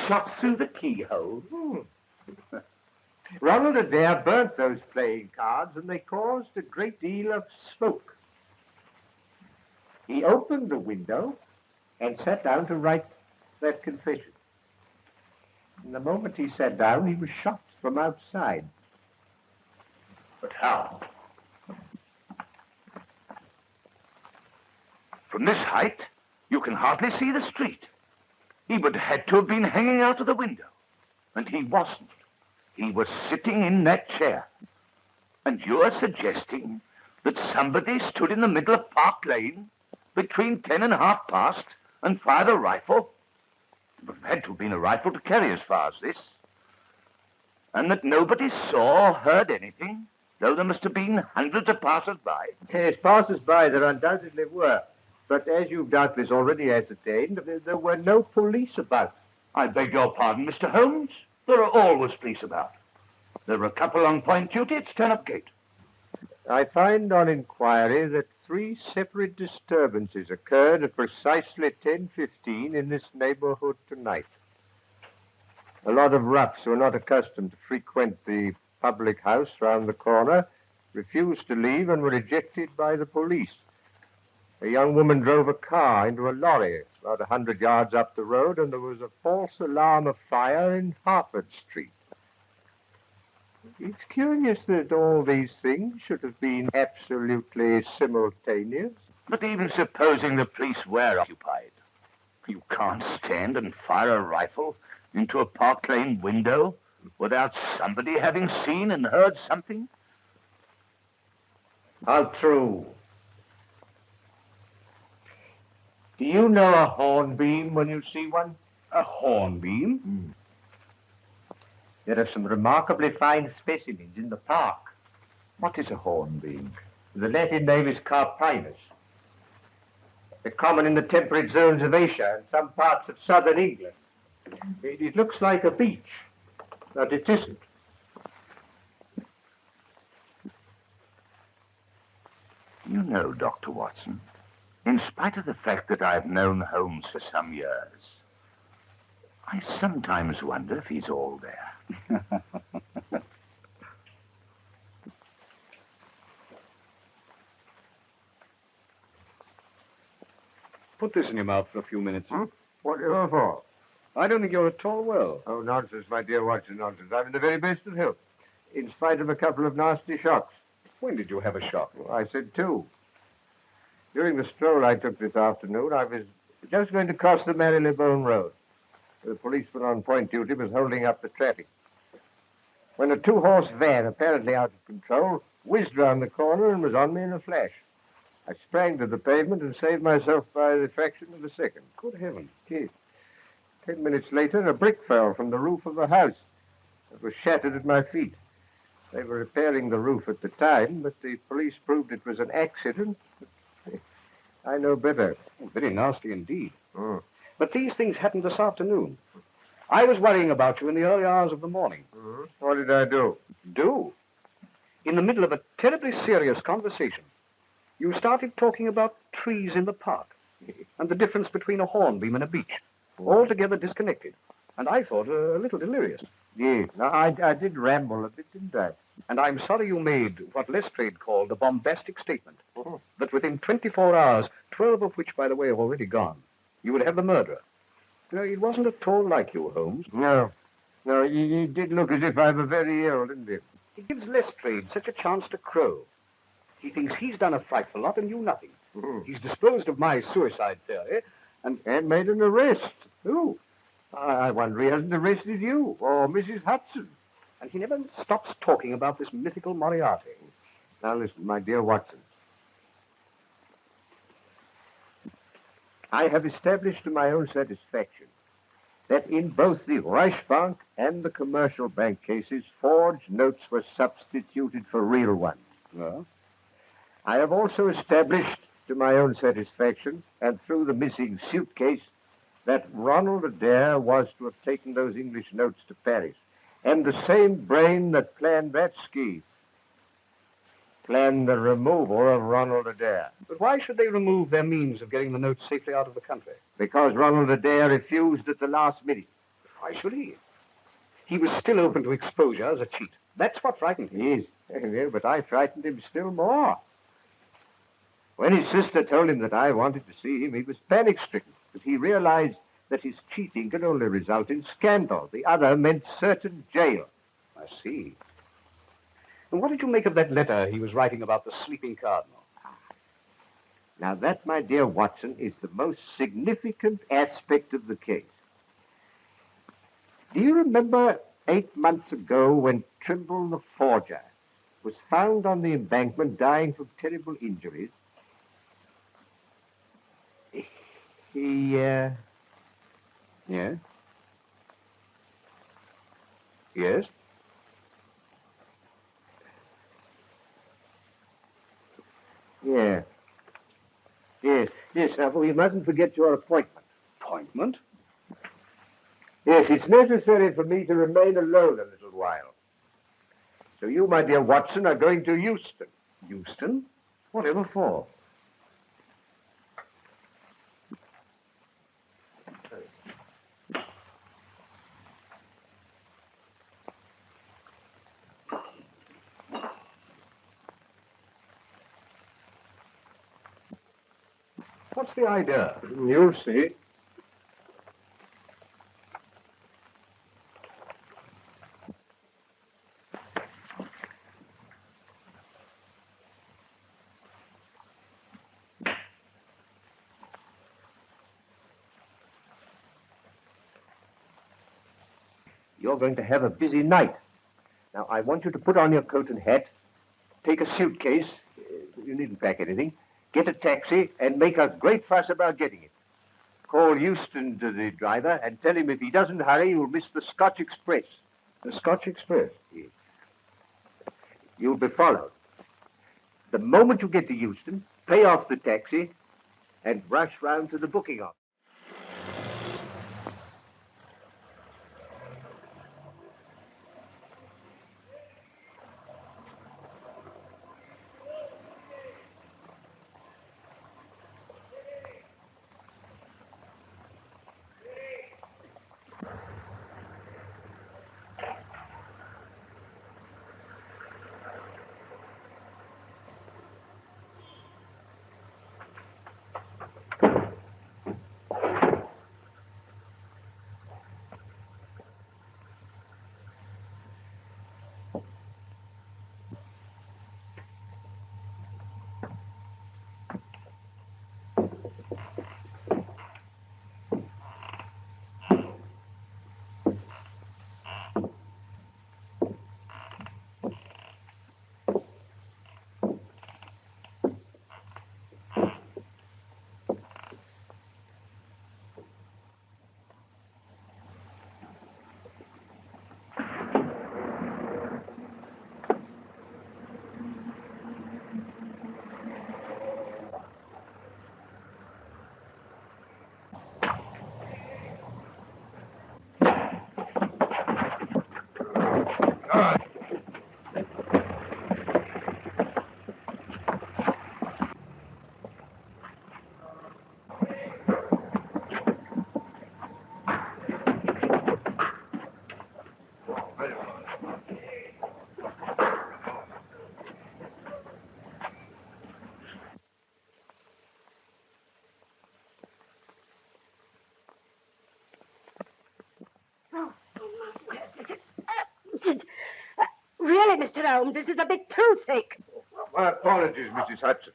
Shot through the keyhole? Ronald Adair burnt those playing cards, and they caused a great deal of smoke. He opened the window and sat down to write that confession. And the moment he sat down, he was shot from outside. But how? From this height, you can hardly see the street. He would have had to have been hanging out of the window. And he wasn't. He was sitting in that chair. And you're suggesting that somebody stood in the middle of Park Lane between 10 and half past and fired a rifle? It would have had to have been a rifle to carry as far as this. And that nobody saw or heard anything, though there must have been hundreds of passers-by. Yes, passers-by there undoubtedly were. But as you've doubtless already ascertained, there were no police about. I beg your pardon, Mr. Holmes. There are always police about. There are a couple on point duty at Stanhope Gate. I find on inquiry that 3 separate disturbances occurred at precisely 10:15 in this neighborhood tonight. A lot of roughs who are not accustomed to frequent the public house round the corner refused to leave and were ejected by the police. A young woman drove a car into a lorry about 100 yards up the road, and there was a false alarm of fire in Harford Street. It's curious that all these things should have been absolutely simultaneous. But even supposing the police were occupied, you can't stand and fire a rifle into a Park Lane window without somebody having seen and heard something? How true. Do you know a hornbeam when you see one? A hornbeam? There are some remarkably fine specimens in the park. What is a hornbeam? The Latin name is carpinus. They're common in the temperate zones of Asia and some parts of southern England. It looks like a beech, but it isn't. You know, Dr. Watson, in spite of the fact that I've known Holmes for some years, I sometimes wonder if he's all there. Put this in your mouth for a few minutes. Whatever for? I don't think you're at all well. Oh, nonsense, my dear Watson, nonsense. I'm in the very best of health, in spite of a couple of nasty shocks. When did you have a shock? Well, I said two. During the stroll I took this afternoon, I was just going to cross the Marylebone Road. The policeman on point duty was holding up the traffic, when a two-horse van, apparently out of control, whizzed round the corner and was on me in a flash. I sprang to the pavement and saved myself by the fraction of a second. Good heavens. Yes. 10 minutes later, a brick fell from the roof of a house. It was shattered at my feet. They were repairing the roof at the time, but the police proved it was an accident. I know better. Oh, very nasty indeed. Oh. But these things happened this afternoon. I was worrying about you in the early hours of the morning. Mm-hmm. What did I do? Do? In the middle of a terribly serious conversation, you started talking about trees in the park and the difference between a hornbeam and a beech, altogether disconnected. And I thought a little delirious. Yes, I did ramble a bit, didn't I? And I'm sorry you made what Lestrade called a bombastic statement. That within 24 hours, 12 of which, by the way, have already gone, you would have the murderer. You know, it wasn't at all like you, Holmes. No, he did look as if I were very ill, didn't he? It gives Lestrade such a chance to crow. He thinks he's done a frightful lot and you nothing. He's disposed of my suicide theory and made an arrest. Who? I wonder he hasn't arrested you or Mrs. Hudson. And he never stops talking about this mythical Moriarty. Now listen, my dear Watson. I have established to my own satisfaction that in both the Reichsbank and the commercial bank cases, forged notes were substituted for real ones. Well? I have also established to my own satisfaction, and through the missing suitcase, that Ronald Adair was to have taken those English notes to Paris, and the same brain that planned that scheme planned the removal of Ronald Adair. But why should they remove their means of getting the notes safely out of the country? Because Ronald Adair refused at the last minute. Why should he? He was still open to exposure as a cheat. That's what frightened him. Yes, but I frightened him still more. When his sister told him that I wanted to see him, he was panic-stricken, but he realized that his cheating could only result in scandal. The other meant certain jail. I see. And what did you make of that letter he was writing about the sleeping cardinal? Now, that, my dear Watson, is the most significant aspect of the case. Do you remember 8 months ago when Trimble the forger was found on the embankment dying from terrible injuries? Yes? Yes? Yeah. Yes, now, we mustn't forget your appointment. Appointment? Yes, it's necessary for me to remain alone a little while. So you, my dear Watson, are going to Euston. Euston? Whatever for? What's the idea? You'll see. You're going to have a busy night. Now, I want you to put on your coat and hat, take a suitcase. You needn't pack anything. Get a taxi and make a great fuss about getting it. Call Euston to the driver and tell him if he doesn't hurry, you'll miss the Scotch Express. The Scotch Express. You'll be followed. The moment you get to Euston, pay off the taxi and rush round to the booking office. Really, Mr. Holmes, this is a bit too thick. My apologies, Mrs. Hudson.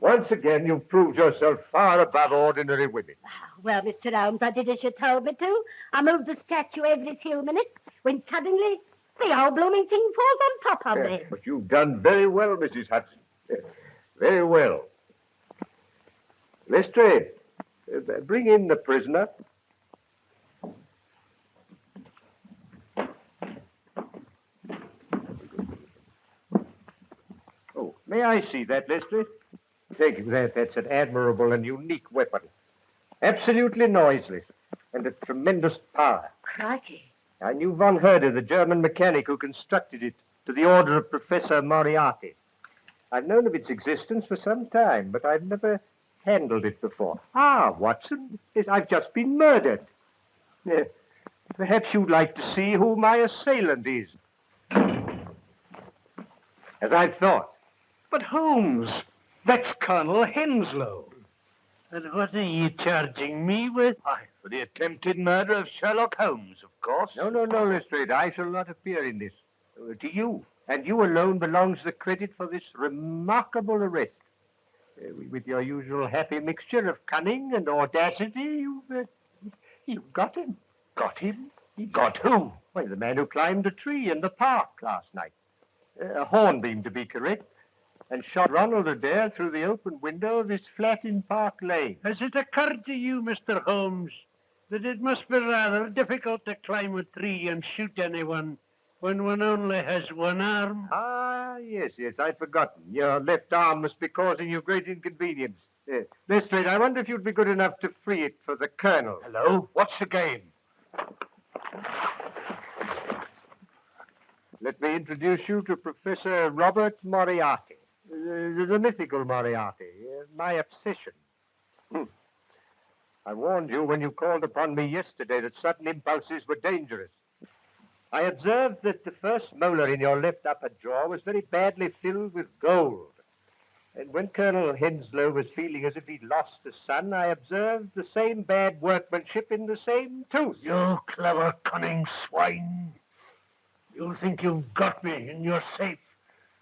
Once again, you've proved yourself far above ordinary women. Well, Mr. Holmes, I did as you told me to. I moved the statue every few minutes when suddenly the whole blooming thing falls on top of me. But you've done very well, Mrs. Hudson. Very well. Lestrade, bring in the prisoner. Oh, may I see that, Lestrade? Thank you. That's an admirable and unique weapon. Absolutely noiseless and of tremendous power. Crikey. I knew von Herder, the German mechanic who constructed it, to the order of Professor Moriarty. I've known of its existence for some time, but I've never handled it before. Ah, Watson, yes, I've just been murdered. Perhaps you'd like to see who my assailant is. As I thought. But Holmes, that's Colonel Henslow. And what are you charging me with? Why, for the attempted murder of Sherlock Holmes, of course. No, Lestrade. I shall not appear in this. To you, and you alone belongs the credit for this remarkable arrest. With your usual happy mixture of cunning and audacity, you've got him. Got him? Got who? Why, the man who climbed a tree in the park last night. A hornbeam, to be correct. And shot Ronald Adair through the open window of his flat in Park Lane. Has it occurred to you, Mr. Holmes, that it must be rather difficult to climb a tree and shoot anyone when one only has one arm? Ah, yes, I'd forgotten. Your left arm must be causing you great inconvenience. Lestrade, I wonder if you'd be good enough to free it for the Colonel. Hello? What's the game? Let me introduce you to Professor Robert Moriarty. The mythical Moriarty, my obsession. I warned you when you called upon me yesterday that sudden impulses were dangerous. I observed that the first molar in your left upper jaw was very badly filled with gold. And when Colonel Henslow was feeling as if he'd lost a son, I observed the same bad workmanship in the same tooth. You clever, cunning swine. You think you've got me and you're safe.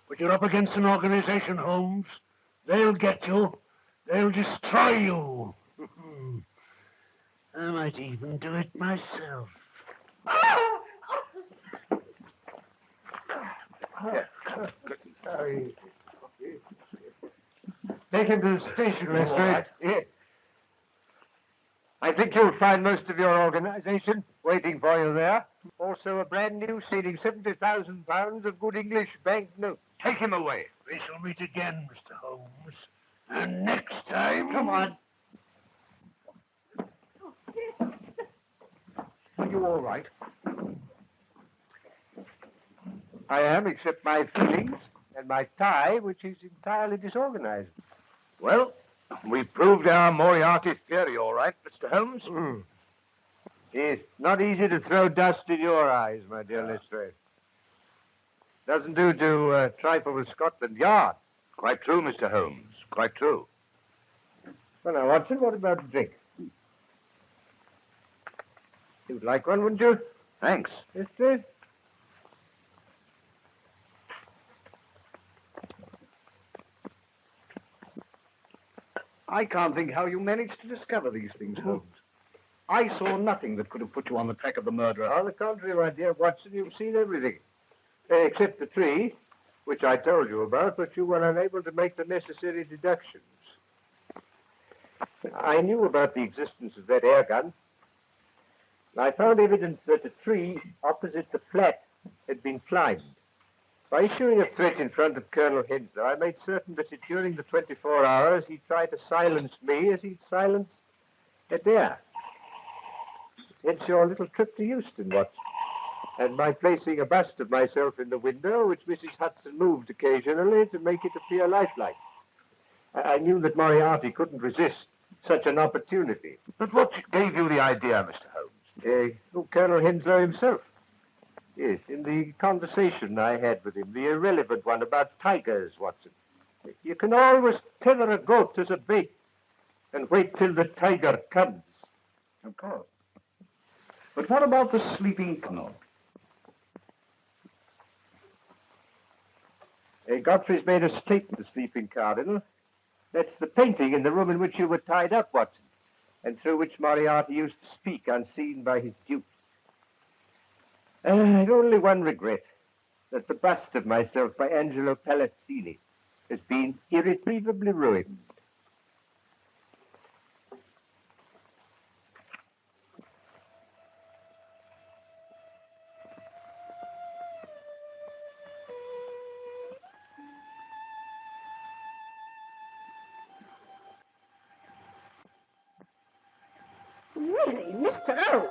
But you're up against an organization, Holmes. They'll get you. They'll destroy you. I might even do it myself. Take him to the station, Lestrade. Yes. I think you'll find most of your organization waiting for you there. Also a brand new saving £70,000 of good English banknotes. Take him away. We shall meet again, Mr. Holmes. And next time... Come on. Are you all right? I am, except my feelings and my tie, which is entirely disorganized. Well, we proved our Moriarty theory, all right, Mr. Holmes. It's not easy to throw dust in your eyes, my dear Lestrade. Doesn't do to trifle with Scotland Yard. Quite true, Mr. Holmes. Quite true. Well, now, Watson, what about a drink? You'd like one, wouldn't you? Thanks. Lestrade? I can't think how you managed to discover these things, Holmes. I saw nothing that could have put you on the track of the murderer. On the contrary, my dear Watson, you've seen everything. Except the tree, which I told you about, but you were unable to make the necessary deductions. I knew about the existence of that air gun. I found evidence that a tree opposite the flat had been climbed. By issuing a threat in front of Colonel Henslow, I made certain that during the 24 hours he'd try to silence me as he'd silenced Adair. Hence your little trip to Euston, Watson, and my placing a bust of myself in the window, which Mrs. Hudson moved occasionally to make it appear lifelike. I knew that Moriarty couldn't resist such an opportunity. But what gave you the idea, Mr. Holmes? Colonel Henslow himself. Yes, in the conversation I had with him, the irrelevant one about tigers, Watson. You can always tether a goat as a bait and wait till the tiger comes. Of course. But what about the sleeping cardinal? Godfrey's made us take the sleeping cardinal. That's the painting in the room in which you were tied up, Watson, and through which Moriarty used to speak unseen by his dupes. I've only one regret, that the bust of myself by Angelo Palazzini has been irretrievably ruined. Really, Mr. Holmes,